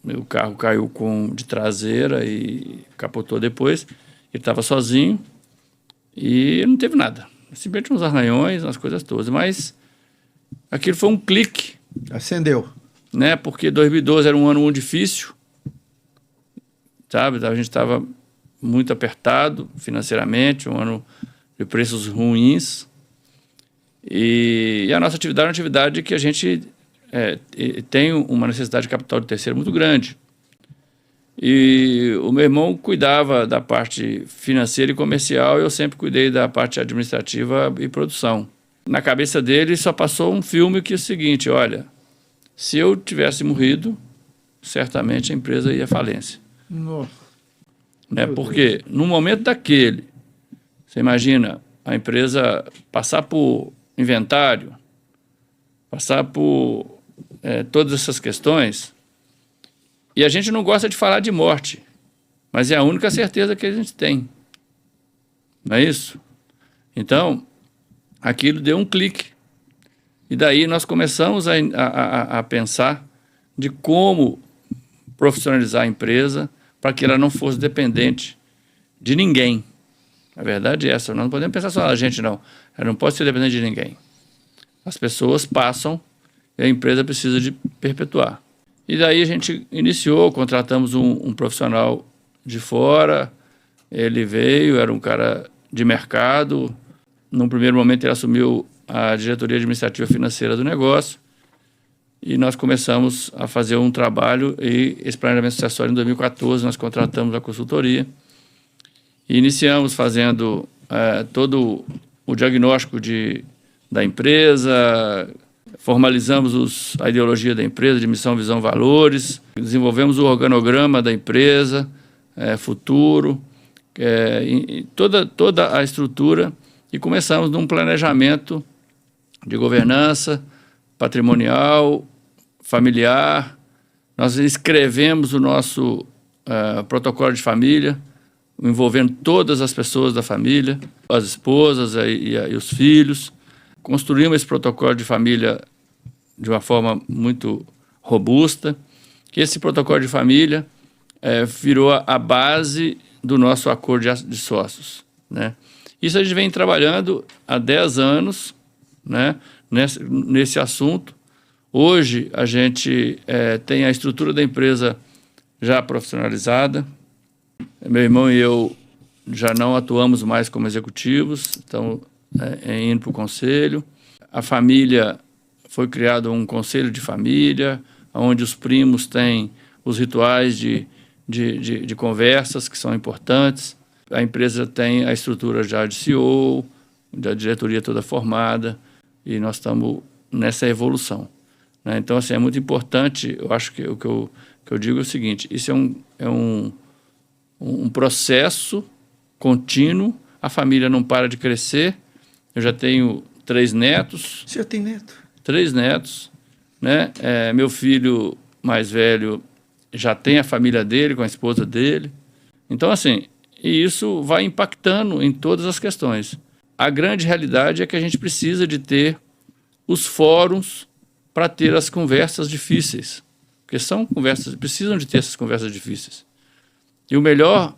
o carro caiu de traseira e capotou depois. Ele estava sozinho e não teve nada. Simplesmente uns arranhões, umas coisas todas. Mas aquilo foi um clique. Acendeu. Né? Porque 2012 era um ano muito difícil. Sabe? A gente estava muito apertado financeiramente, um ano de preços ruins. E a nossa atividade é uma atividade que a gente tem uma necessidade de capital de terceiro muito grande. E o meu irmão cuidava da parte financeira e comercial, e eu sempre cuidei da parte administrativa e produção. Na cabeça dele só passou um filme que é o seguinte, olha, se eu tivesse morrido, certamente a empresa ia à falência. Nossa. Né? Porque no momento daquele, você imagina a empresa passar por inventário, passar por todas essas questões, e a gente não gosta de falar de morte, mas é a única certeza que a gente tem. Não é isso? Então, aquilo deu um clique. E daí nós começamos a pensar de como profissionalizar a empresa para que ela não fosse dependente de ninguém. A verdade é essa, nós não podemos pensar só na gente, não. Ela não pode ser dependente de ninguém. As pessoas passam e a empresa precisa de perpetuar. E daí a gente iniciou, contratamos um profissional de fora, ele veio, era um cara de mercado. Num primeiro momento ele assumiu a diretoria administrativa financeira do negócio e nós começamos a fazer um trabalho e esse planejamento sucessório em 2014 nós contratamos a consultoria e iniciamos fazendo todo o diagnóstico da empresa, formalizamos a ideologia da empresa de missão, visão, valores, desenvolvemos o organograma da empresa, futuro, toda a estrutura e começamos num planejamento de governança patrimonial, familiar. Nós escrevemos o nosso protocolo de família, envolvendo todas as pessoas da família, as esposas e os filhos. Construímos esse protocolo de família de uma forma muito robusta, que esse protocolo de família virou a base do nosso acordo de sócios, né? Isso a gente vem trabalhando há 10 anos, né, nesse assunto. Hoje a gente tem a estrutura da empresa já profissionalizada. Meu irmão e eu já não atuamos mais como executivos, estamos indo para o conselho. A família, foi criado um conselho de família, onde os primos têm os rituais de conversas que são importantes. A empresa tem a estrutura já de CEO, da diretoria toda formada, e nós estamos nessa evolução, né? Então, assim, é muito importante. Eu acho que o que eu digo é o seguinte: isso é um processo contínuo. A família não para de crescer. Eu já tenho 3 netos. Você já tem neto? 3 netos, né? Meu filho mais velho já tem a família dele, com a esposa dele. Então, assim, e isso vai impactando em todas as questões. A grande realidade é que a gente precisa de ter os fóruns para ter as conversas difíceis, porque são conversas, precisam de ter essas conversas difíceis. E o melhor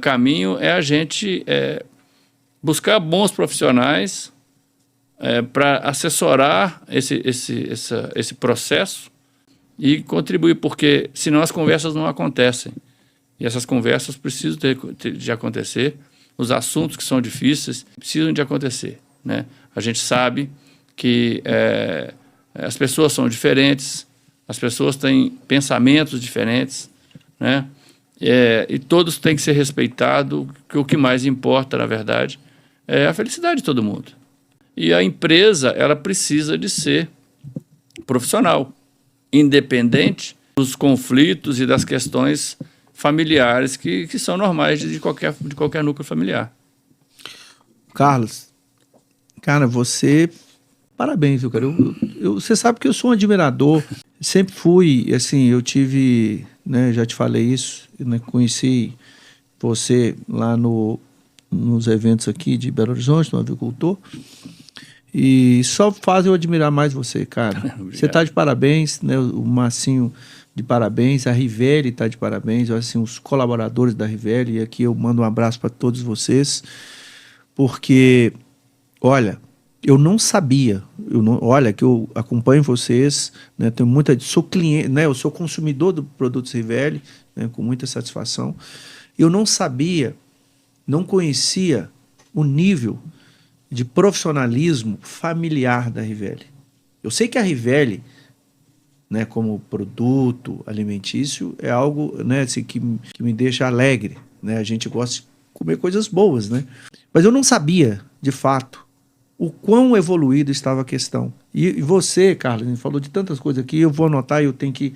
caminho é a gente buscar bons profissionais para assessorar esse processo e contribuir, porque senão as conversas não acontecem. E essas conversas precisam de acontecer, os assuntos que são difíceis precisam de acontecer, né? A gente sabe que as pessoas são diferentes, as pessoas têm pensamentos diferentes, né? E todos têm que ser respeitados, que o que mais importa, na verdade, é a felicidade de todo mundo. E a empresa, ela precisa de ser profissional, independente dos conflitos e das questões familiares que são normais de qualquer núcleo familiar. Carlos, cara, você... Parabéns, viu, cara? Você sabe que eu sou um admirador, sempre fui, assim, eu tive, né, já te falei isso, né, conheci você lá nos eventos aqui de Belo Horizonte, no Avicultor, e só faz eu admirar mais você, cara. Você tá de parabéns, né, o Marcinho de parabéns, a Rivelli tá de parabéns, assim, os colaboradores da Rivelli, e aqui eu mando um abraço para todos vocês, porque, olha... Eu não sabia, olha, que eu acompanho vocês, né, tenho sou cliente, né, eu sou consumidor do Produtos Rivelli, né, com muita satisfação. Eu não sabia, não conhecia o nível de profissionalismo familiar da Rivelli. Eu sei que a Rivelli, né, como produto alimentício, é algo, né, assim, que me deixa alegre, né, a gente gosta de comer coisas boas, né, mas eu não sabia, de fato, o quão evoluído estava a questão. E você, Carlos, a gente falou de tantas coisas aqui, eu vou anotar e eu tenho que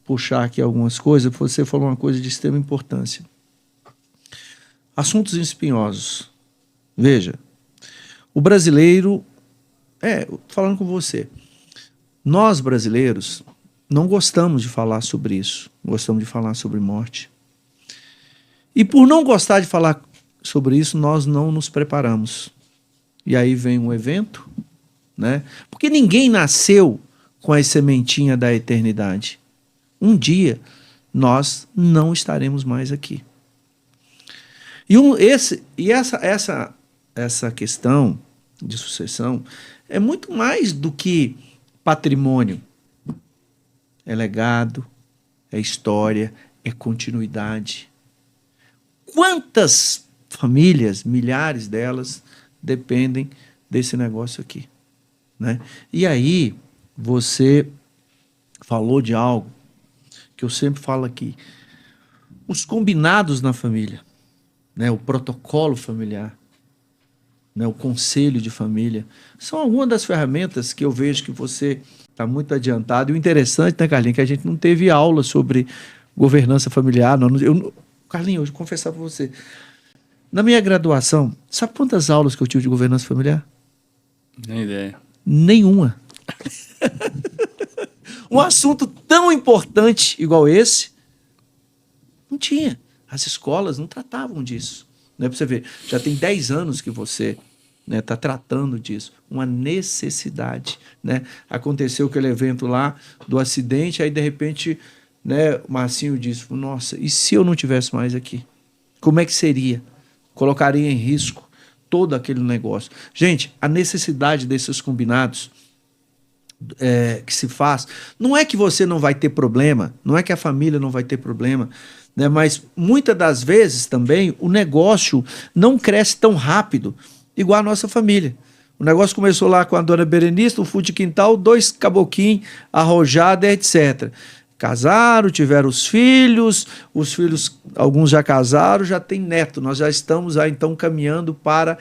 puxar aqui algumas coisas. Você falou uma coisa de extrema importância. Assuntos espinhosos. Veja, o brasileiro... falando com você. Nós, brasileiros, não gostamos de falar sobre isso. Gostamos de falar sobre morte. E por não gostar de falar sobre isso, nós não nos preparamos. E aí vem um evento, né? Porque ninguém nasceu com a sementinha da eternidade. Um dia nós não estaremos mais aqui. E essa questão de sucessão é muito mais do que patrimônio. É legado, é história, é continuidade. Quantas famílias, milhares delas, dependem desse negócio aqui, né? E aí você falou de algo que eu sempre falo aqui: os combinados na família, né? O protocolo familiar, né? O conselho de família, são algumas das ferramentas que eu vejo que você está muito adiantado. E o interessante, né, Carlinhos, que a gente não teve aula sobre governança familiar. Carlinhos, eu vou confessar para você, na minha graduação, sabe quantas aulas que eu tive de governança familiar? Nem ideia. Nenhuma. Um assunto tão importante igual esse, não tinha. As escolas não tratavam disso. Né? Para você ver, já tem 10 anos que você está tratando disso. Uma necessidade. Né? Aconteceu aquele evento lá do acidente, aí de repente, né, o Marcinho disse, nossa, e se eu não tivesse mais aqui? Como é que seria? Colocaria em risco todo aquele negócio. Gente, a necessidade desses combinados que se faz, não é que você não vai ter problema, não é que a família não vai ter problema, né? Mas muitas das vezes também o negócio não cresce tão rápido igual a nossa família. O negócio começou lá com a dona Berenice, um fundo de quintal, 2 caboquinhos, arrojada, etc. Casaram, tiveram os filhos, alguns já casaram, já tem neto. Nós já estamos aí, então, caminhando para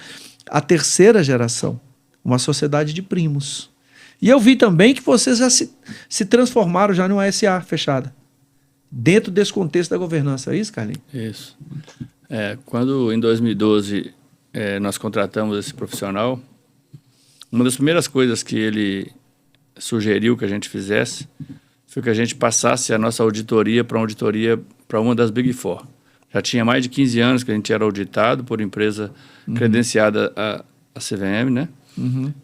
a 3ª geração, uma sociedade de primos. E eu vi também que vocês já se transformaram já numa SA fechada, dentro desse contexto da governança. É isso, Carlinhos? Isso. Quando, em 2012, nós contratamos esse profissional, uma das primeiras coisas que ele sugeriu que a gente fizesse foi que a gente passasse a nossa auditoria para uma das Big Four. Já tinha mais de 15 anos que a gente era auditado por empresa credenciada a CVM, né?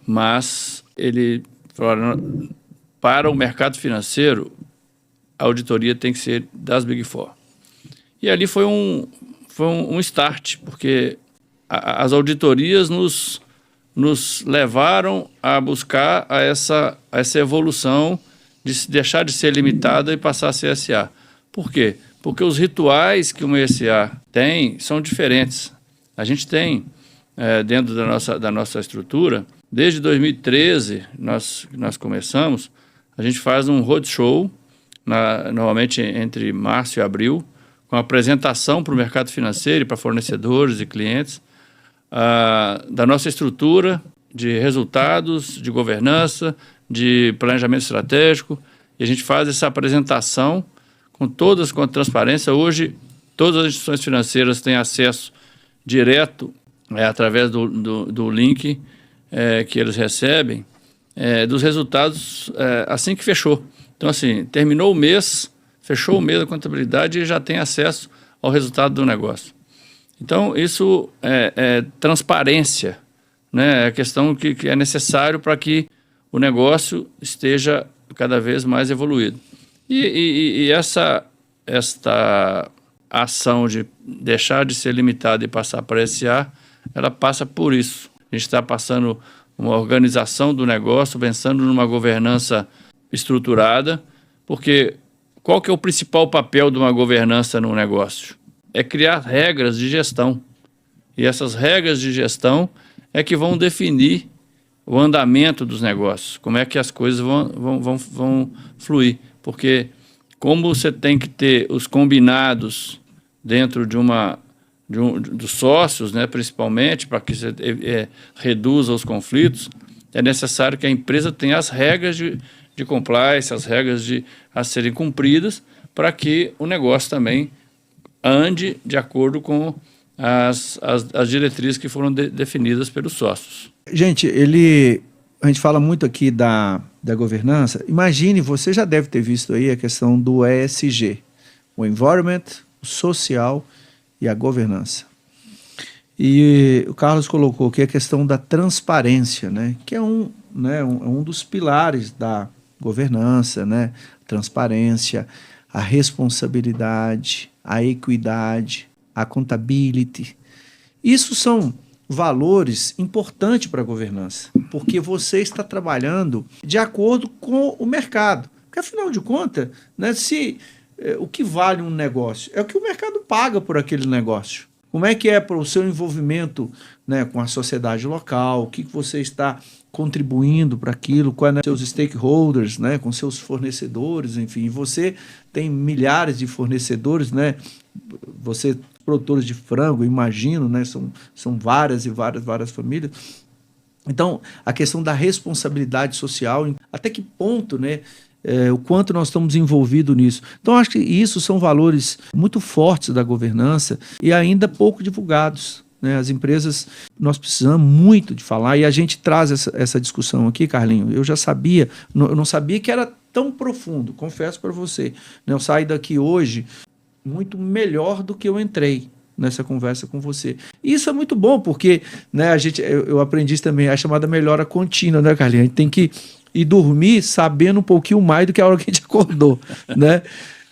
Mas ele falou, para o mercado financeiro, a auditoria tem que ser das Big Four. E ali foi um start, porque as auditorias nos levaram a buscar essa evolução de deixar de ser limitada e passar a ser SA. Por quê? Porque os rituais que uma SA tem são diferentes. A gente tem, dentro da nossa estrutura, desde 2013, nós começamos, a gente faz um roadshow, normalmente entre março e abril, com apresentação para o mercado financeiro e para fornecedores e clientes, da nossa estrutura de resultados, de governança, de planejamento estratégico, e a gente faz essa apresentação com a transparência. Hoje, todas as instituições financeiras têm acesso direto, através do link que eles recebem, dos resultados assim que fechou. Então, assim, terminou o mês, fechou o mês da contabilidade e já tem acesso ao resultado do negócio. Então, isso é transparência, né? É a questão que é necessário para que o negócio esteja cada vez mais evoluído. E esta ação de deixar de ser limitada e passar para SA, ela passa por isso. A gente está passando uma organização do negócio, pensando numa governança estruturada, porque qual que é o principal papel de uma governança no negócio? É criar regras de gestão. E essas regras de gestão é que vão definir o andamento dos negócios, como é que as coisas vão fluir. Porque como você tem que ter os combinados dentro dos sócios, né, principalmente, para que você reduza os conflitos, é necessário que a empresa tenha as regras de compliance, as regras a serem cumpridas, para que o negócio também ande de acordo com as diretrizes que foram definidas pelos sócios. Gente, a gente fala muito aqui da governança. Imagine, você já deve ter visto aí a questão do ESG, o Environment, o Social e a Governança. E o Carlos colocou aqui a questão da transparência, né? Que é um dos pilares da governança, né? Transparência, a responsabilidade, a equidade, a accountability. Isso são valores importantes para a governança, porque você está trabalhando de acordo com o mercado. Porque, afinal de contas, né, o que vale um negócio é o que o mercado paga por aquele negócio. Como é que é para o seu envolvimento, né, com a sociedade local, o que você está contribuindo para aquilo, quais são seus stakeholders, né, com seus fornecedores, enfim. Você tem milhares de fornecedores, né? Você, produtores de frango, imagino, né? São várias e várias famílias. Então, a questão da responsabilidade social, até que ponto, né? O quanto nós estamos envolvidos nisso. Então, acho que isso são valores muito fortes da governança e ainda pouco divulgados, né? As empresas, nós precisamos muito de falar, e a gente traz essa discussão aqui, Carlinhos. Eu já sabia, eu não sabia que era tão profundo, confesso para você. Eu saí daqui hoje muito melhor do que eu entrei nessa conversa com você. E isso é muito bom, porque, né, eu aprendi isso também, a chamada melhora contínua, né, Carlinhos? A gente tem que ir dormir sabendo um pouquinho mais do que a hora que a gente acordou, né?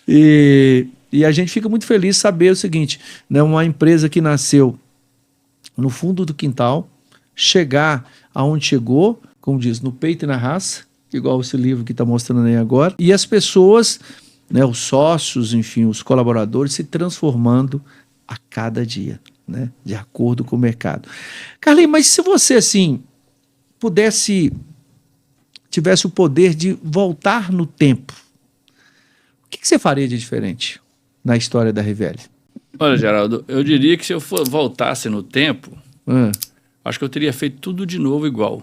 E E a gente fica muito feliz de saber o seguinte, né, uma empresa que nasceu no fundo do quintal, chegar aonde chegou, como diz, no peito e na raça, igual esse livro que está mostrando aí agora, e as pessoas, né, os sócios, enfim, os colaboradores se transformando a cada dia, né, de acordo com o mercado. Carlinhos, mas se você, assim, tivesse o poder de voltar no tempo, o que você faria de diferente na história da Rivelli? Olha, Geraldo, eu diria que se eu voltasse no tempo, acho que eu teria feito tudo de novo igual,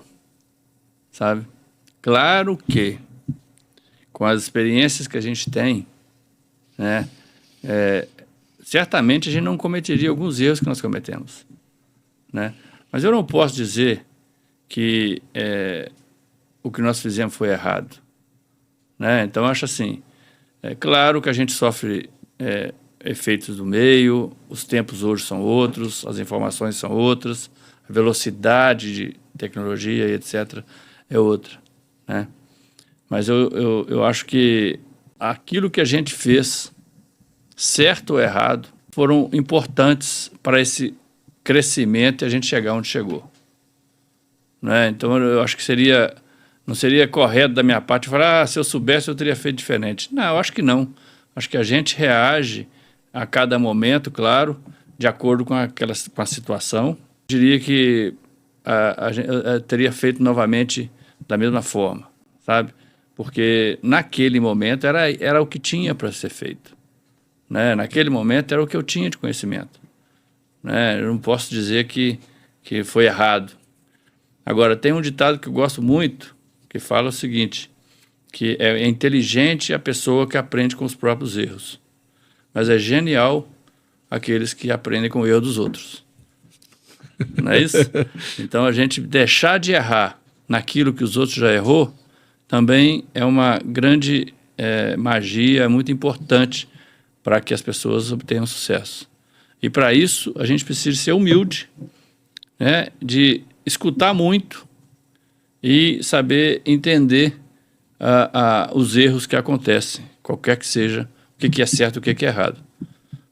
sabe? Claro que, com as experiências que a gente tem, né, certamente a gente não cometeria alguns erros que nós cometemos, né? Mas eu não posso dizer que o que nós fizemos foi errado, né? Então, acho assim, é claro que a gente sofre efeitos do meio, os tempos hoje são outros, as informações são outras, a velocidade de tecnologia e etc. é outra, né? Mas eu acho que aquilo que a gente fez, certo ou errado, foram importantes para esse crescimento e a gente chegar onde chegou, né? Então eu acho que não seria correto da minha parte falar, se eu soubesse eu teria feito diferente. Não, eu acho que não. Acho que a gente reage a cada momento, claro, de acordo com a situação. Eu diria que eu teria feito novamente da mesma forma, sabe? Porque naquele momento era o que tinha para ser feito, né? Naquele momento era o que eu tinha de conhecimento, né? Eu não posso dizer que foi errado. Agora, tem um ditado que eu gosto muito, que fala o seguinte, que é inteligente a pessoa que aprende com os próprios erros, mas é genial aqueles que aprendem com o erro dos outros. Não é isso? Então, a gente deixar de errar naquilo que os outros já errou também é uma grande magia, muito importante para que as pessoas obtenham sucesso. E para isso, a gente precisa ser humilde, né, de escutar muito e saber entender os erros que acontecem, qualquer que seja, o que é certo e o que é errado.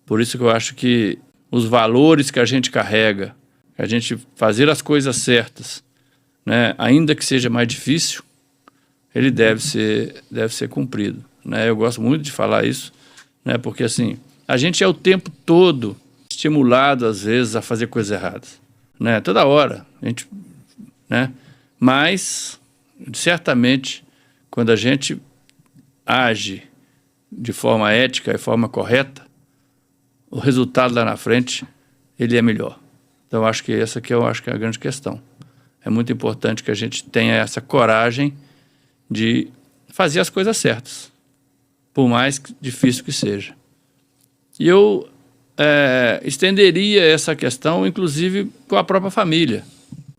Por isso que eu acho que os valores que a gente carrega, a gente fazer as coisas certas, né, ainda que seja mais difícil, ele deve ser cumprido, né? Eu gosto muito de falar isso, né, porque assim, a gente é o tempo todo estimulado, às vezes, a fazer coisas erradas, né? Toda hora, a gente, né? Mas, certamente, quando a gente age de forma ética e forma correta, o resultado lá na frente, ele é melhor. Então, acho que essa aqui é a grande questão. É muito importante que a gente tenha essa coragem de fazer as coisas certas, por mais difícil que seja. E eu estenderia essa questão, inclusive, com a própria família.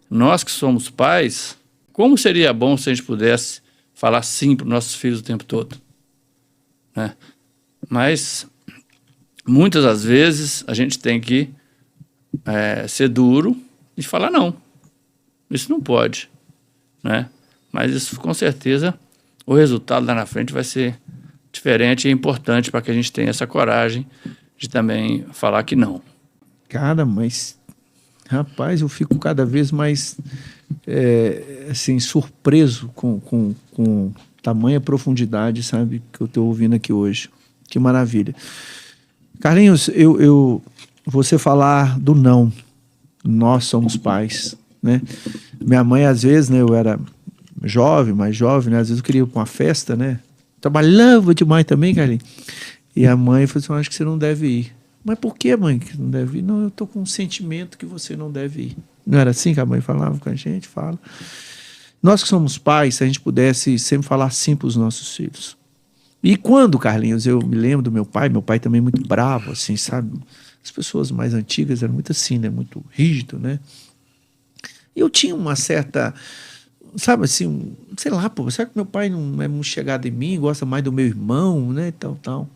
Nós que somos pais, como seria bom se a gente pudesse falar sim para os nossos filhos o tempo todo, né? Mas, muitas das vezes, a gente tem que ser duro e falar não. Isso não pode, né? Mas isso, com certeza, o resultado lá na frente vai ser diferente e é importante para que a gente tenha essa coragem de também falar que não. Cara, mas, rapaz, eu fico cada vez mais assim, surpreso com tamanha profundidade, sabe, que eu estou ouvindo aqui hoje. Que maravilha. Carlinhos, você falar do não, nós somos pais, né? Minha mãe, às vezes, né, eu era mais jovem, né, às vezes eu queria ir para uma festa, né? Trabalhava demais também, Carlinhos. E a mãe falou assim, acho que você não deve ir. Mas por que, mãe, que não deve ir? Não, eu tô com um sentimento que você não deve ir. Não era assim que a mãe falava com a gente? Fala. Nós que somos pais, se a gente pudesse sempre falar sim para os nossos filhos. E quando, Carlinhos, eu me lembro do meu pai também muito bravo, assim, sabe? As pessoas mais antigas eram muito assim, né? Muito rígido, né? E eu tinha uma certa, sabe assim, sei lá, pô, será que meu pai não é muito chegado em mim, gosta mais do meu irmão, né, tal.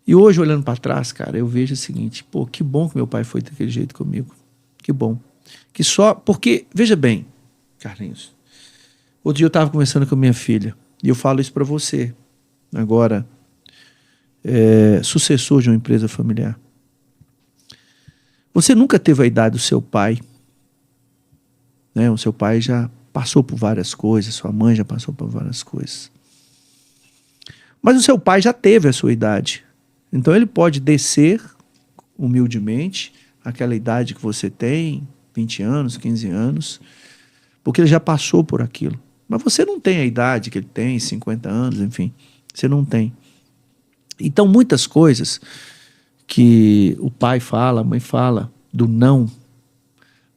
E hoje, olhando para trás, cara, eu vejo o seguinte, pô, que bom que meu pai foi daquele jeito comigo, que bom. Porque, veja bem, Carlinhos, outro dia eu estava conversando com a minha filha, e eu falo isso para você, agora, sucessor de uma empresa familiar. Você nunca teve a idade do seu pai, né? O seu pai já passou por várias coisas, sua mãe já passou por várias coisas. Mas o seu pai já teve a sua idade. Então ele pode descer humildemente aquela idade que você tem, 20 anos, 15 anos, porque ele já passou por aquilo. Mas você não tem a idade que ele tem, 50 anos, enfim, você não tem. Então muitas coisas que o pai fala, a mãe fala do não,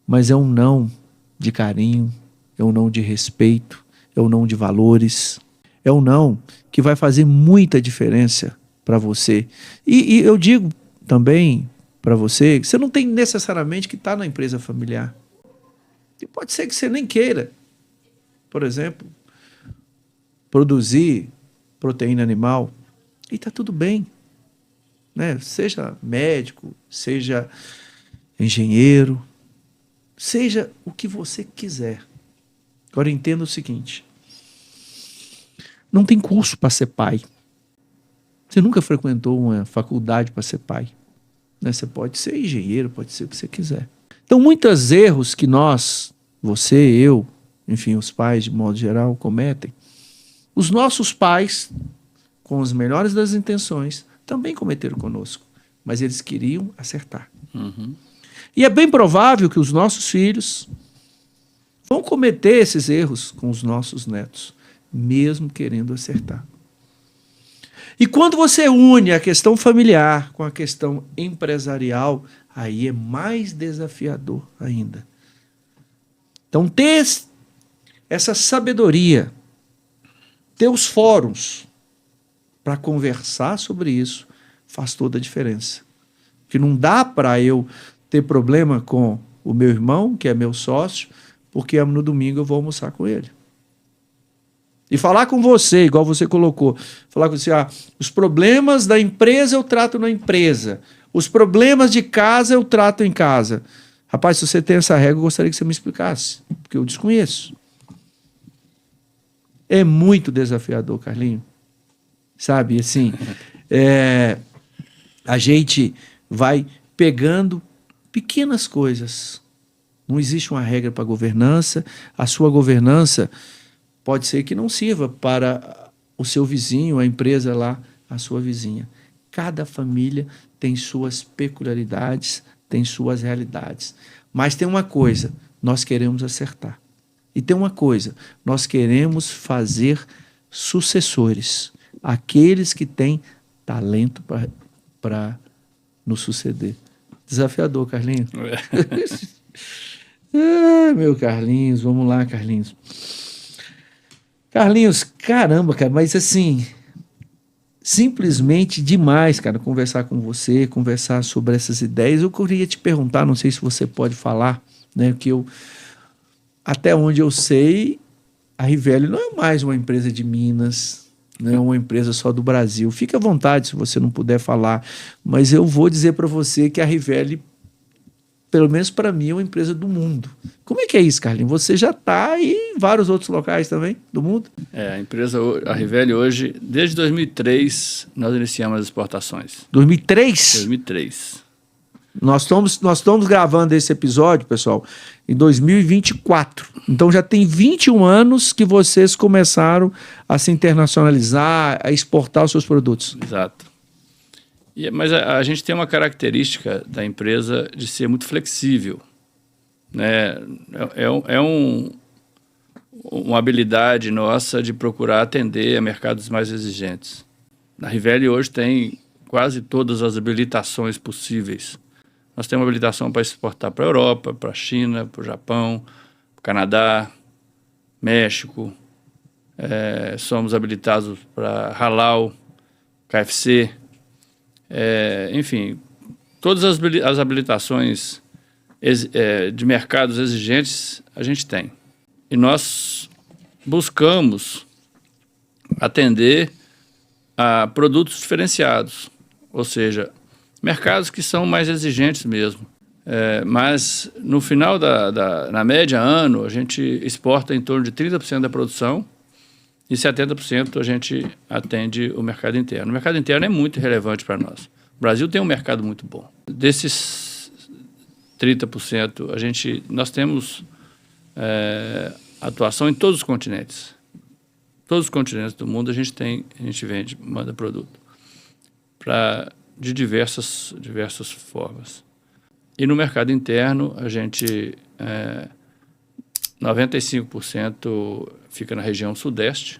mas é um não de carinho, é um não de respeito, é um não de valores, é um não que vai fazer muita diferença para você. E eu digo também para você que você não tem necessariamente que estar na empresa familiar. E pode ser que você nem queira, por exemplo, produzir proteína animal, e está tudo bem, né? Seja médico, seja engenheiro, seja o que você quiser. Agora entenda o seguinte: não tem curso para ser pai. Você nunca frequentou uma faculdade para ser pai, né? Você pode ser engenheiro, pode ser o que você quiser. Então, muitos erros que nós, você, eu, enfim, os pais de modo geral cometem, os nossos pais, com as melhores das intenções, também cometeram conosco, mas eles queriam acertar. Uhum. E é bem provável que os nossos filhos vão cometer esses erros com os nossos netos, mesmo querendo acertar. E quando você une a questão familiar com a questão empresarial, aí é mais desafiador ainda. Então, ter essa sabedoria, ter os fóruns para conversar sobre isso, faz toda a diferença. Porque não dá para eu ter problema com o meu irmão, que é meu sócio, porque no domingo eu vou almoçar com ele. E falar com você, igual você colocou, falar com você, os problemas da empresa eu trato na empresa, os problemas de casa eu trato em casa. Rapaz, se você tem essa regra, eu gostaria que você me explicasse, porque eu desconheço. É muito desafiador, Carlinho. Sabe, assim, a gente vai pegando pequenas coisas. Não existe uma regra para governança. A sua governança pode ser que não sirva para o seu vizinho, a empresa lá, a sua vizinha. Cada família tem suas peculiaridades, tem suas realidades. Mas tem uma coisa, nós queremos acertar. E tem uma coisa, nós queremos fazer sucessores. Aqueles que têm talento para nos suceder. Desafiador, Carlinhos. Meu Carlinhos, vamos lá, Carlinhos. Carlinhos, caramba, cara, mas assim, simplesmente demais, cara, conversar com você, conversar sobre essas ideias. Eu queria te perguntar, não sei se você pode falar, né, que até onde eu sei, a Rivelli não é mais uma empresa de Minas, não é uma empresa só do Brasil. Fique à vontade se você não puder falar, mas eu vou dizer para você que a Rivelli, pelo menos para mim, é uma empresa do mundo. Como é que é isso, Carlinhos? Você já está em vários outros locais também do mundo? A Rivelli hoje, desde 2003, nós iniciamos as exportações. 2003? 2003. Nós estamos gravando esse episódio, pessoal, em 2024. Então já tem 21 anos que vocês começaram a se internacionalizar, a exportar os seus produtos. Exato. Mas a gente tem uma característica da empresa de ser muito flexível, né? Uma habilidade nossa de procurar atender a mercados mais exigentes. A Rivelli hoje tem quase todas as habilitações possíveis. Nós temos habilitação para exportar para a Europa, para a China, para o Japão, para o Canadá, México. Somos habilitados para Halal, KFC. Enfim, todas as habilitações de mercados exigentes a gente tem. E nós buscamos atender a produtos diferenciados, ou seja, mercados que são mais exigentes mesmo. Mas no final na média ano, a gente exporta em torno de 30% da produção e 70% a gente atende o mercado interno. O mercado interno é muito relevante para nós. O Brasil tem um mercado muito bom. Desses 30%, nós temos atuação em todos os continentes. Todos os continentes do mundo a gente vende, manda produto de diversas formas. E no mercado interno, a gente 95% fica na região sudeste,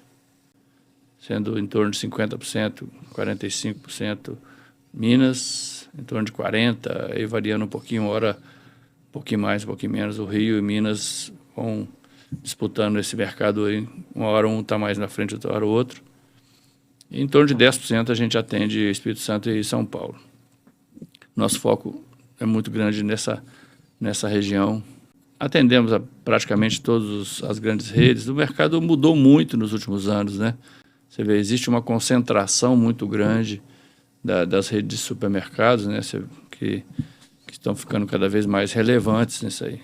sendo em torno de 50%, 45% Minas, em torno de 40%, aí variando um pouquinho, hora um pouquinho mais, um pouquinho menos. O Rio e Minas vão disputando esse mercado aí. Uma hora um está mais na frente, outra hora o outro. E em torno de 10% a gente atende Espírito Santo e São Paulo. Nosso foco é muito grande nessa região. Atendemos a praticamente todas as grandes redes. O mercado mudou muito nos últimos anos, né? Você vê, existe uma concentração muito grande das redes de supermercados, né? Que estão ficando cada vez mais relevantes nisso aí.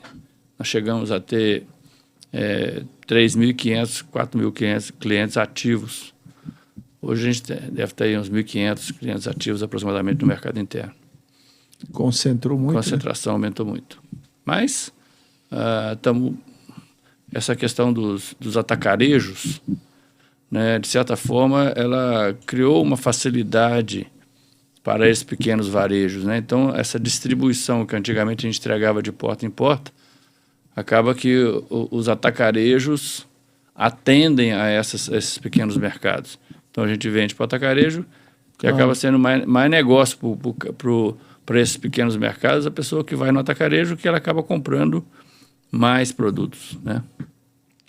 Nós chegamos a ter 3.500, 4.500 clientes ativos. Hoje a gente deve ter aí uns 1.500 clientes ativos aproximadamente no mercado interno. Concentrou muito. A concentração aumentou muito. Mas essa questão dos atacarejos, né, de certa forma, ela criou uma facilidade para esses pequenos varejos, né? Então, essa distribuição que antigamente a gente entregava de porta em porta, acaba que os atacarejos atendem a esses pequenos mercados. Então, a gente vende para o atacarejo e acaba sendo mais negócio para esses pequenos mercados, a pessoa que vai no atacarejo, que ela acaba comprando mais produtos, né?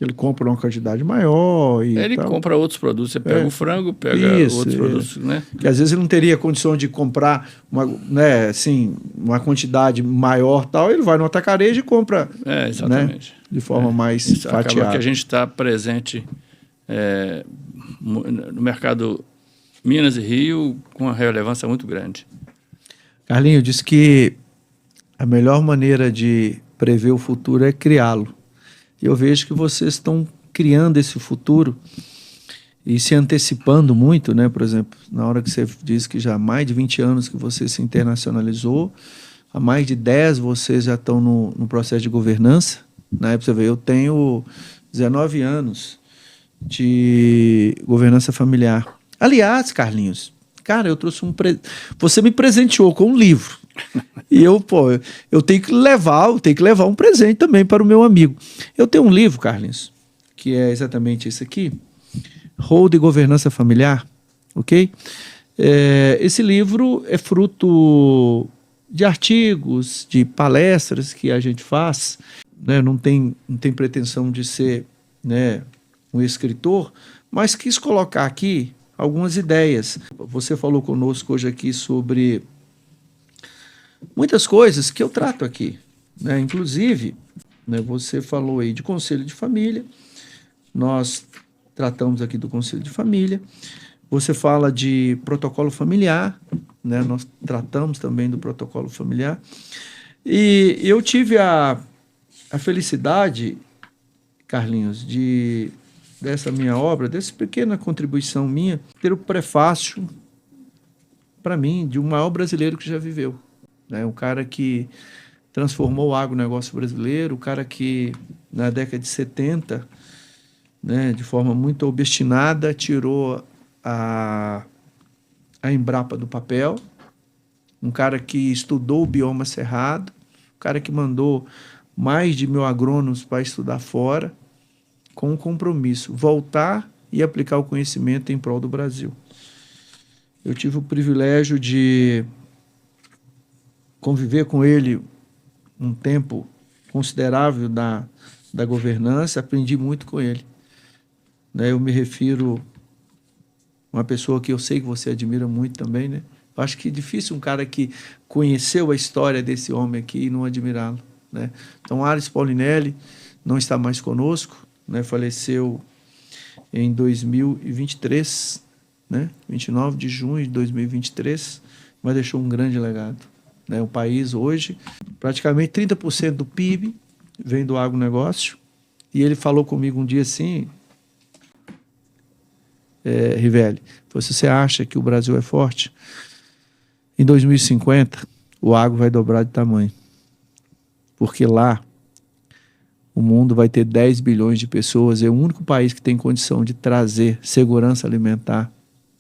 Ele compra uma quantidade maior e ele tal. Compra outros produtos. Você pega o frango, pega outros produtos, né? Que às vezes ele não teria condição de comprar uma quantidade maior, tal, ele vai no atacarejo e compra, exatamente, né, de forma mais fatiada. Acaba que a gente está presente no mercado Minas e Rio com uma relevância muito grande. Carlinho disse que a melhor maneira de prever o futuro é criá-lo. Eu vejo que vocês estão criando esse futuro e se antecipando muito, né? Por exemplo, na hora que você disse que já há mais de 20 anos que você se internacionalizou, há mais de 10 vocês já estão no processo de governança, né? Pra você ver, eu tenho 19 anos de governança familiar. Aliás, Carlinhos, cara, eu trouxe você me presenteou com um livro. E eu tenho que levar um presente também para o meu amigo. Eu tenho um livro, Carlinhos, que é exatamente esse aqui, Hold e Governança Familiar, ok? Esse livro é fruto de artigos, de palestras que a gente faz, né? Não tem pretensão de ser, né, um escritor, mas quis colocar aqui algumas ideias. Você falou conosco hoje aqui sobre muitas coisas que eu trato aqui, né? Inclusive, né, você falou aí de conselho de família, nós tratamos aqui do conselho de família. Você fala de protocolo familiar, né? Nós tratamos também do protocolo familiar. E eu tive a felicidade, Carlinhos, dessa minha obra, dessa pequena contribuição minha, ter o prefácio, para mim, de um maior brasileiro que já viveu. Um cara que transformou o agronegócio brasileiro, o cara que, na década de 70, né, de forma muito obstinada, tirou a Embrapa do papel, um cara que estudou o bioma cerrado, um cara que mandou mais de 1.000 agrônomos para estudar fora, com um compromisso, voltar e aplicar o conhecimento em prol do Brasil. Eu tive o privilégio de conviver com ele um tempo considerável da governança, aprendi muito com ele. Eu me refiro a uma pessoa que eu sei que você admira muito também, né? Eu acho que é difícil um cara que conheceu a história desse homem aqui e não admirá-lo, né? Então, Aris Paulinelli não está mais conosco, né? Faleceu em 2023, né? 29 de junho de 2023, mas deixou um grande legado. O país hoje, praticamente 30% do PIB vem do agronegócio. E ele falou comigo um dia assim, Rivelli, se você acha que o Brasil é forte, em 2050 o agro vai dobrar de tamanho. Porque lá o mundo vai ter 10 bilhões de pessoas, é o único país que tem condição de trazer segurança alimentar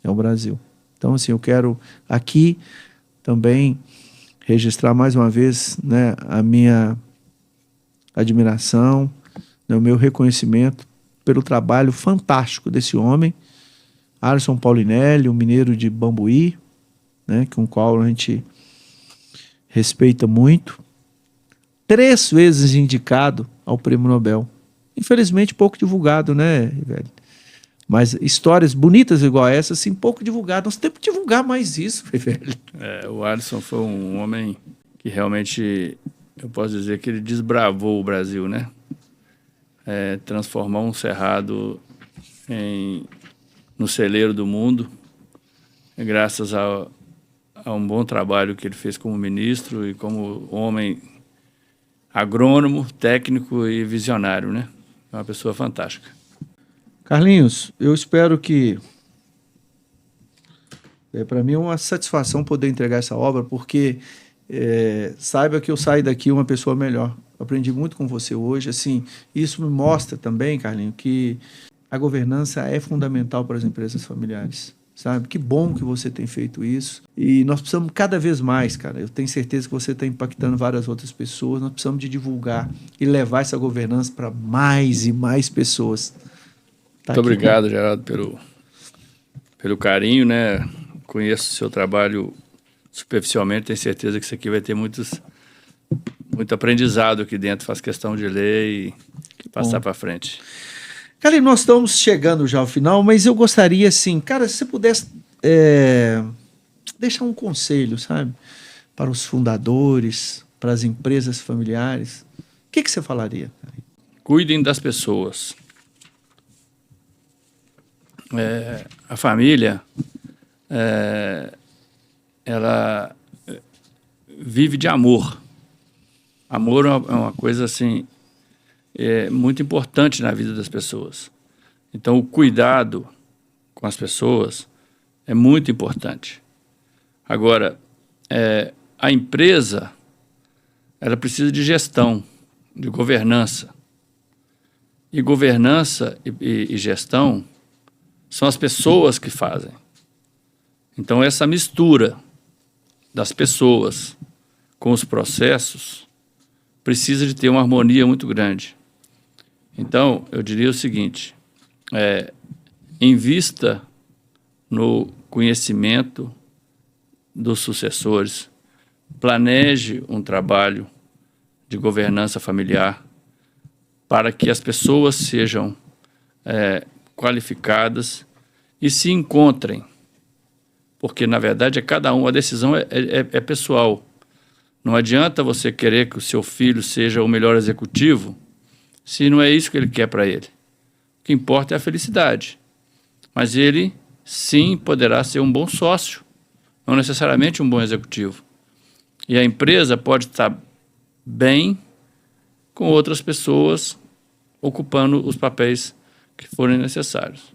é o Brasil. Então, assim, eu quero aqui também registrar mais uma vez, né, a minha admiração, né, o meu reconhecimento pelo trabalho fantástico desse homem, Alisson Paulinelli, um mineiro de Bambuí, né, com o qual a gente respeita muito, 3 vezes indicado ao Prêmio Nobel. Infelizmente, pouco divulgado, né, velho? Mas histórias bonitas igual essa, assim, pouco divulgadas. Nós temos que divulgar mais isso, velho. O Alisson foi um homem que realmente, eu posso dizer que ele desbravou o Brasil, né? Transformou um cerrado no celeiro do mundo, graças a um bom trabalho que ele fez como ministro e como homem agrônomo, técnico e visionário, né? É uma pessoa fantástica. Carlinhos, eu espero que... para mim é uma satisfação poder entregar essa obra, porque saiba que eu saio daqui uma pessoa melhor. Aprendi muito com você hoje. Assim, isso me mostra também, Carlinhos, que a governança é fundamental para as empresas familiares. Sabe? Que bom que você tem feito isso. E nós precisamos cada vez mais, cara. Eu tenho certeza que você está impactando várias outras pessoas. Nós precisamos de divulgar e levar essa governança para mais e mais pessoas. Muito obrigado, Geraldo, pelo carinho, né? Conheço o seu trabalho superficialmente, tenho certeza que isso aqui vai ter muito aprendizado aqui dentro. Faz questão de ler e passar para frente. Cara, nós estamos chegando já ao final, mas eu gostaria, assim, cara, se você pudesse deixar um conselho, sabe? Para os fundadores, para as empresas familiares, o que você falaria? Cuidem das pessoas. A família, ela vive de amor. Amor é uma coisa, assim, muito importante na vida das pessoas. Então, o cuidado com as pessoas é muito importante. Agora, a empresa, ela precisa de gestão, de governança. E governança e gestão são as pessoas que fazem. Então, essa mistura das pessoas com os processos precisa de ter uma harmonia muito grande. Então, eu diria o seguinte, invista no conhecimento dos sucessores, planeje um trabalho de governança familiar para que as pessoas sejam qualificadas e se encontrem, porque, na verdade, cada um, a decisão é pessoal. Não adianta você querer que o seu filho seja o melhor executivo se não é isso que ele quer para ele. O que importa é a felicidade. Mas ele, sim, poderá ser um bom sócio, não necessariamente um bom executivo. E a empresa pode estar bem com outras pessoas ocupando os papéis que forem necessários.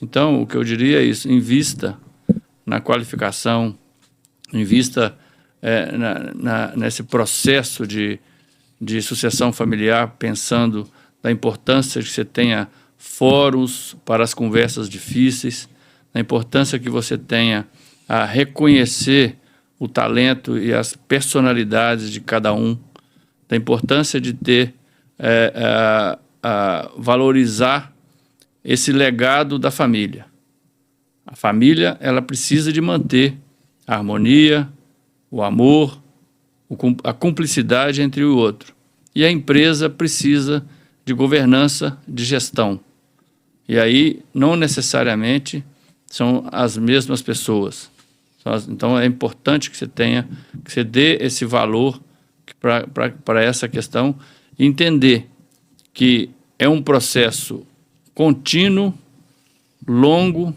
Então, o que eu diria é isso, invista na qualificação, invista nesse processo de sucessão familiar, pensando da importância de que você tenha fóruns para as conversas difíceis, da importância que você tenha a reconhecer o talento e as personalidades de cada um, da importância de ter, valorizar esse legado da família. A família, ela precisa de manter a harmonia, o amor, a cumplicidade entre o outro. E a empresa precisa de governança, de gestão. E aí, não necessariamente são as mesmas pessoas. Então, é importante que você dê esse valor para essa questão e entender que é um processo contínuo, longo,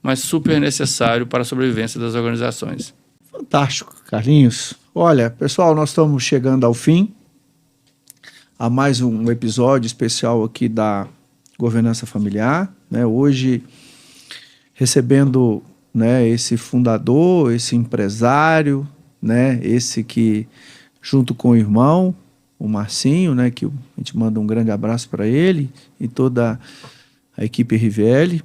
mas super necessário para a sobrevivência das organizações. Fantástico, Carlinhos. Olha, pessoal, nós estamos chegando ao fim a mais um episódio especial aqui da Governança Familiar, né? Hoje recebendo, né, esse fundador, esse empresário, né, esse que, junto com o irmão, o Marcinho, né, que a gente manda um grande abraço para ele e toda a equipe Rivelli,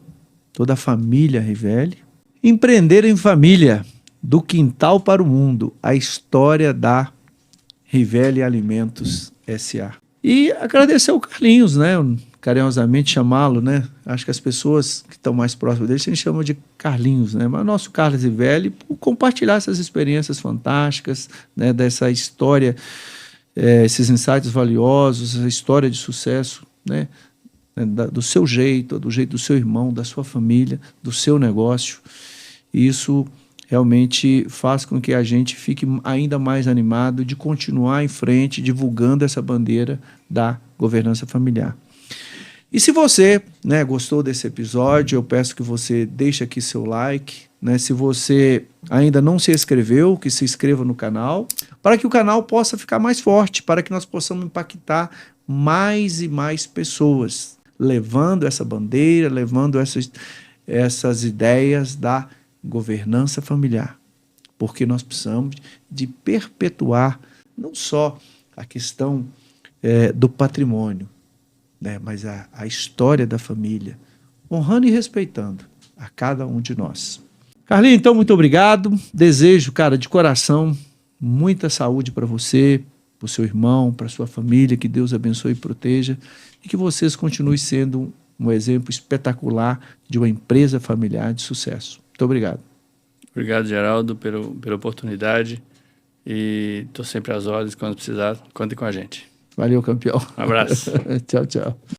toda a família Rivelli. Empreender em família, do quintal para o mundo, a história da Rivelli Alimentos S.A. E agradecer ao Carlinhos, né, carinhosamente chamá-lo, né, acho que as pessoas que estão mais próximas dele, a gente chama de Carlinhos, né, mas nosso Carlos Rivelli, por compartilhar essas experiências fantásticas, né, dessa história, esses insights valiosos, essa história de sucesso, né, do seu jeito, do jeito do seu irmão, da sua família, do seu negócio. E isso realmente faz com que a gente fique ainda mais animado de continuar em frente, divulgando essa bandeira da governança familiar. E se você, né, gostou desse episódio, eu peço que você deixe aqui seu like, né? Se você ainda não se inscreveu, que se inscreva no canal, para que o canal possa ficar mais forte, para que nós possamos impactar mais e mais pessoas, levando essa bandeira, levando essas ideias da governança familiar, porque nós precisamos de perpetuar não só a questão do patrimônio, né, mas a história da família, honrando e respeitando a cada um de nós. Carlinhos, então, muito obrigado. Desejo, cara, de coração, muita saúde para você, para o seu irmão, para a sua família, que Deus abençoe e proteja, e que vocês continuem sendo um exemplo espetacular de uma empresa familiar de sucesso. Muito obrigado. Obrigado, Geraldo, pela oportunidade, e estou sempre às ordens quando precisar. Contem com a gente. Valeu, campeão. Um abraço. Tchau, tchau.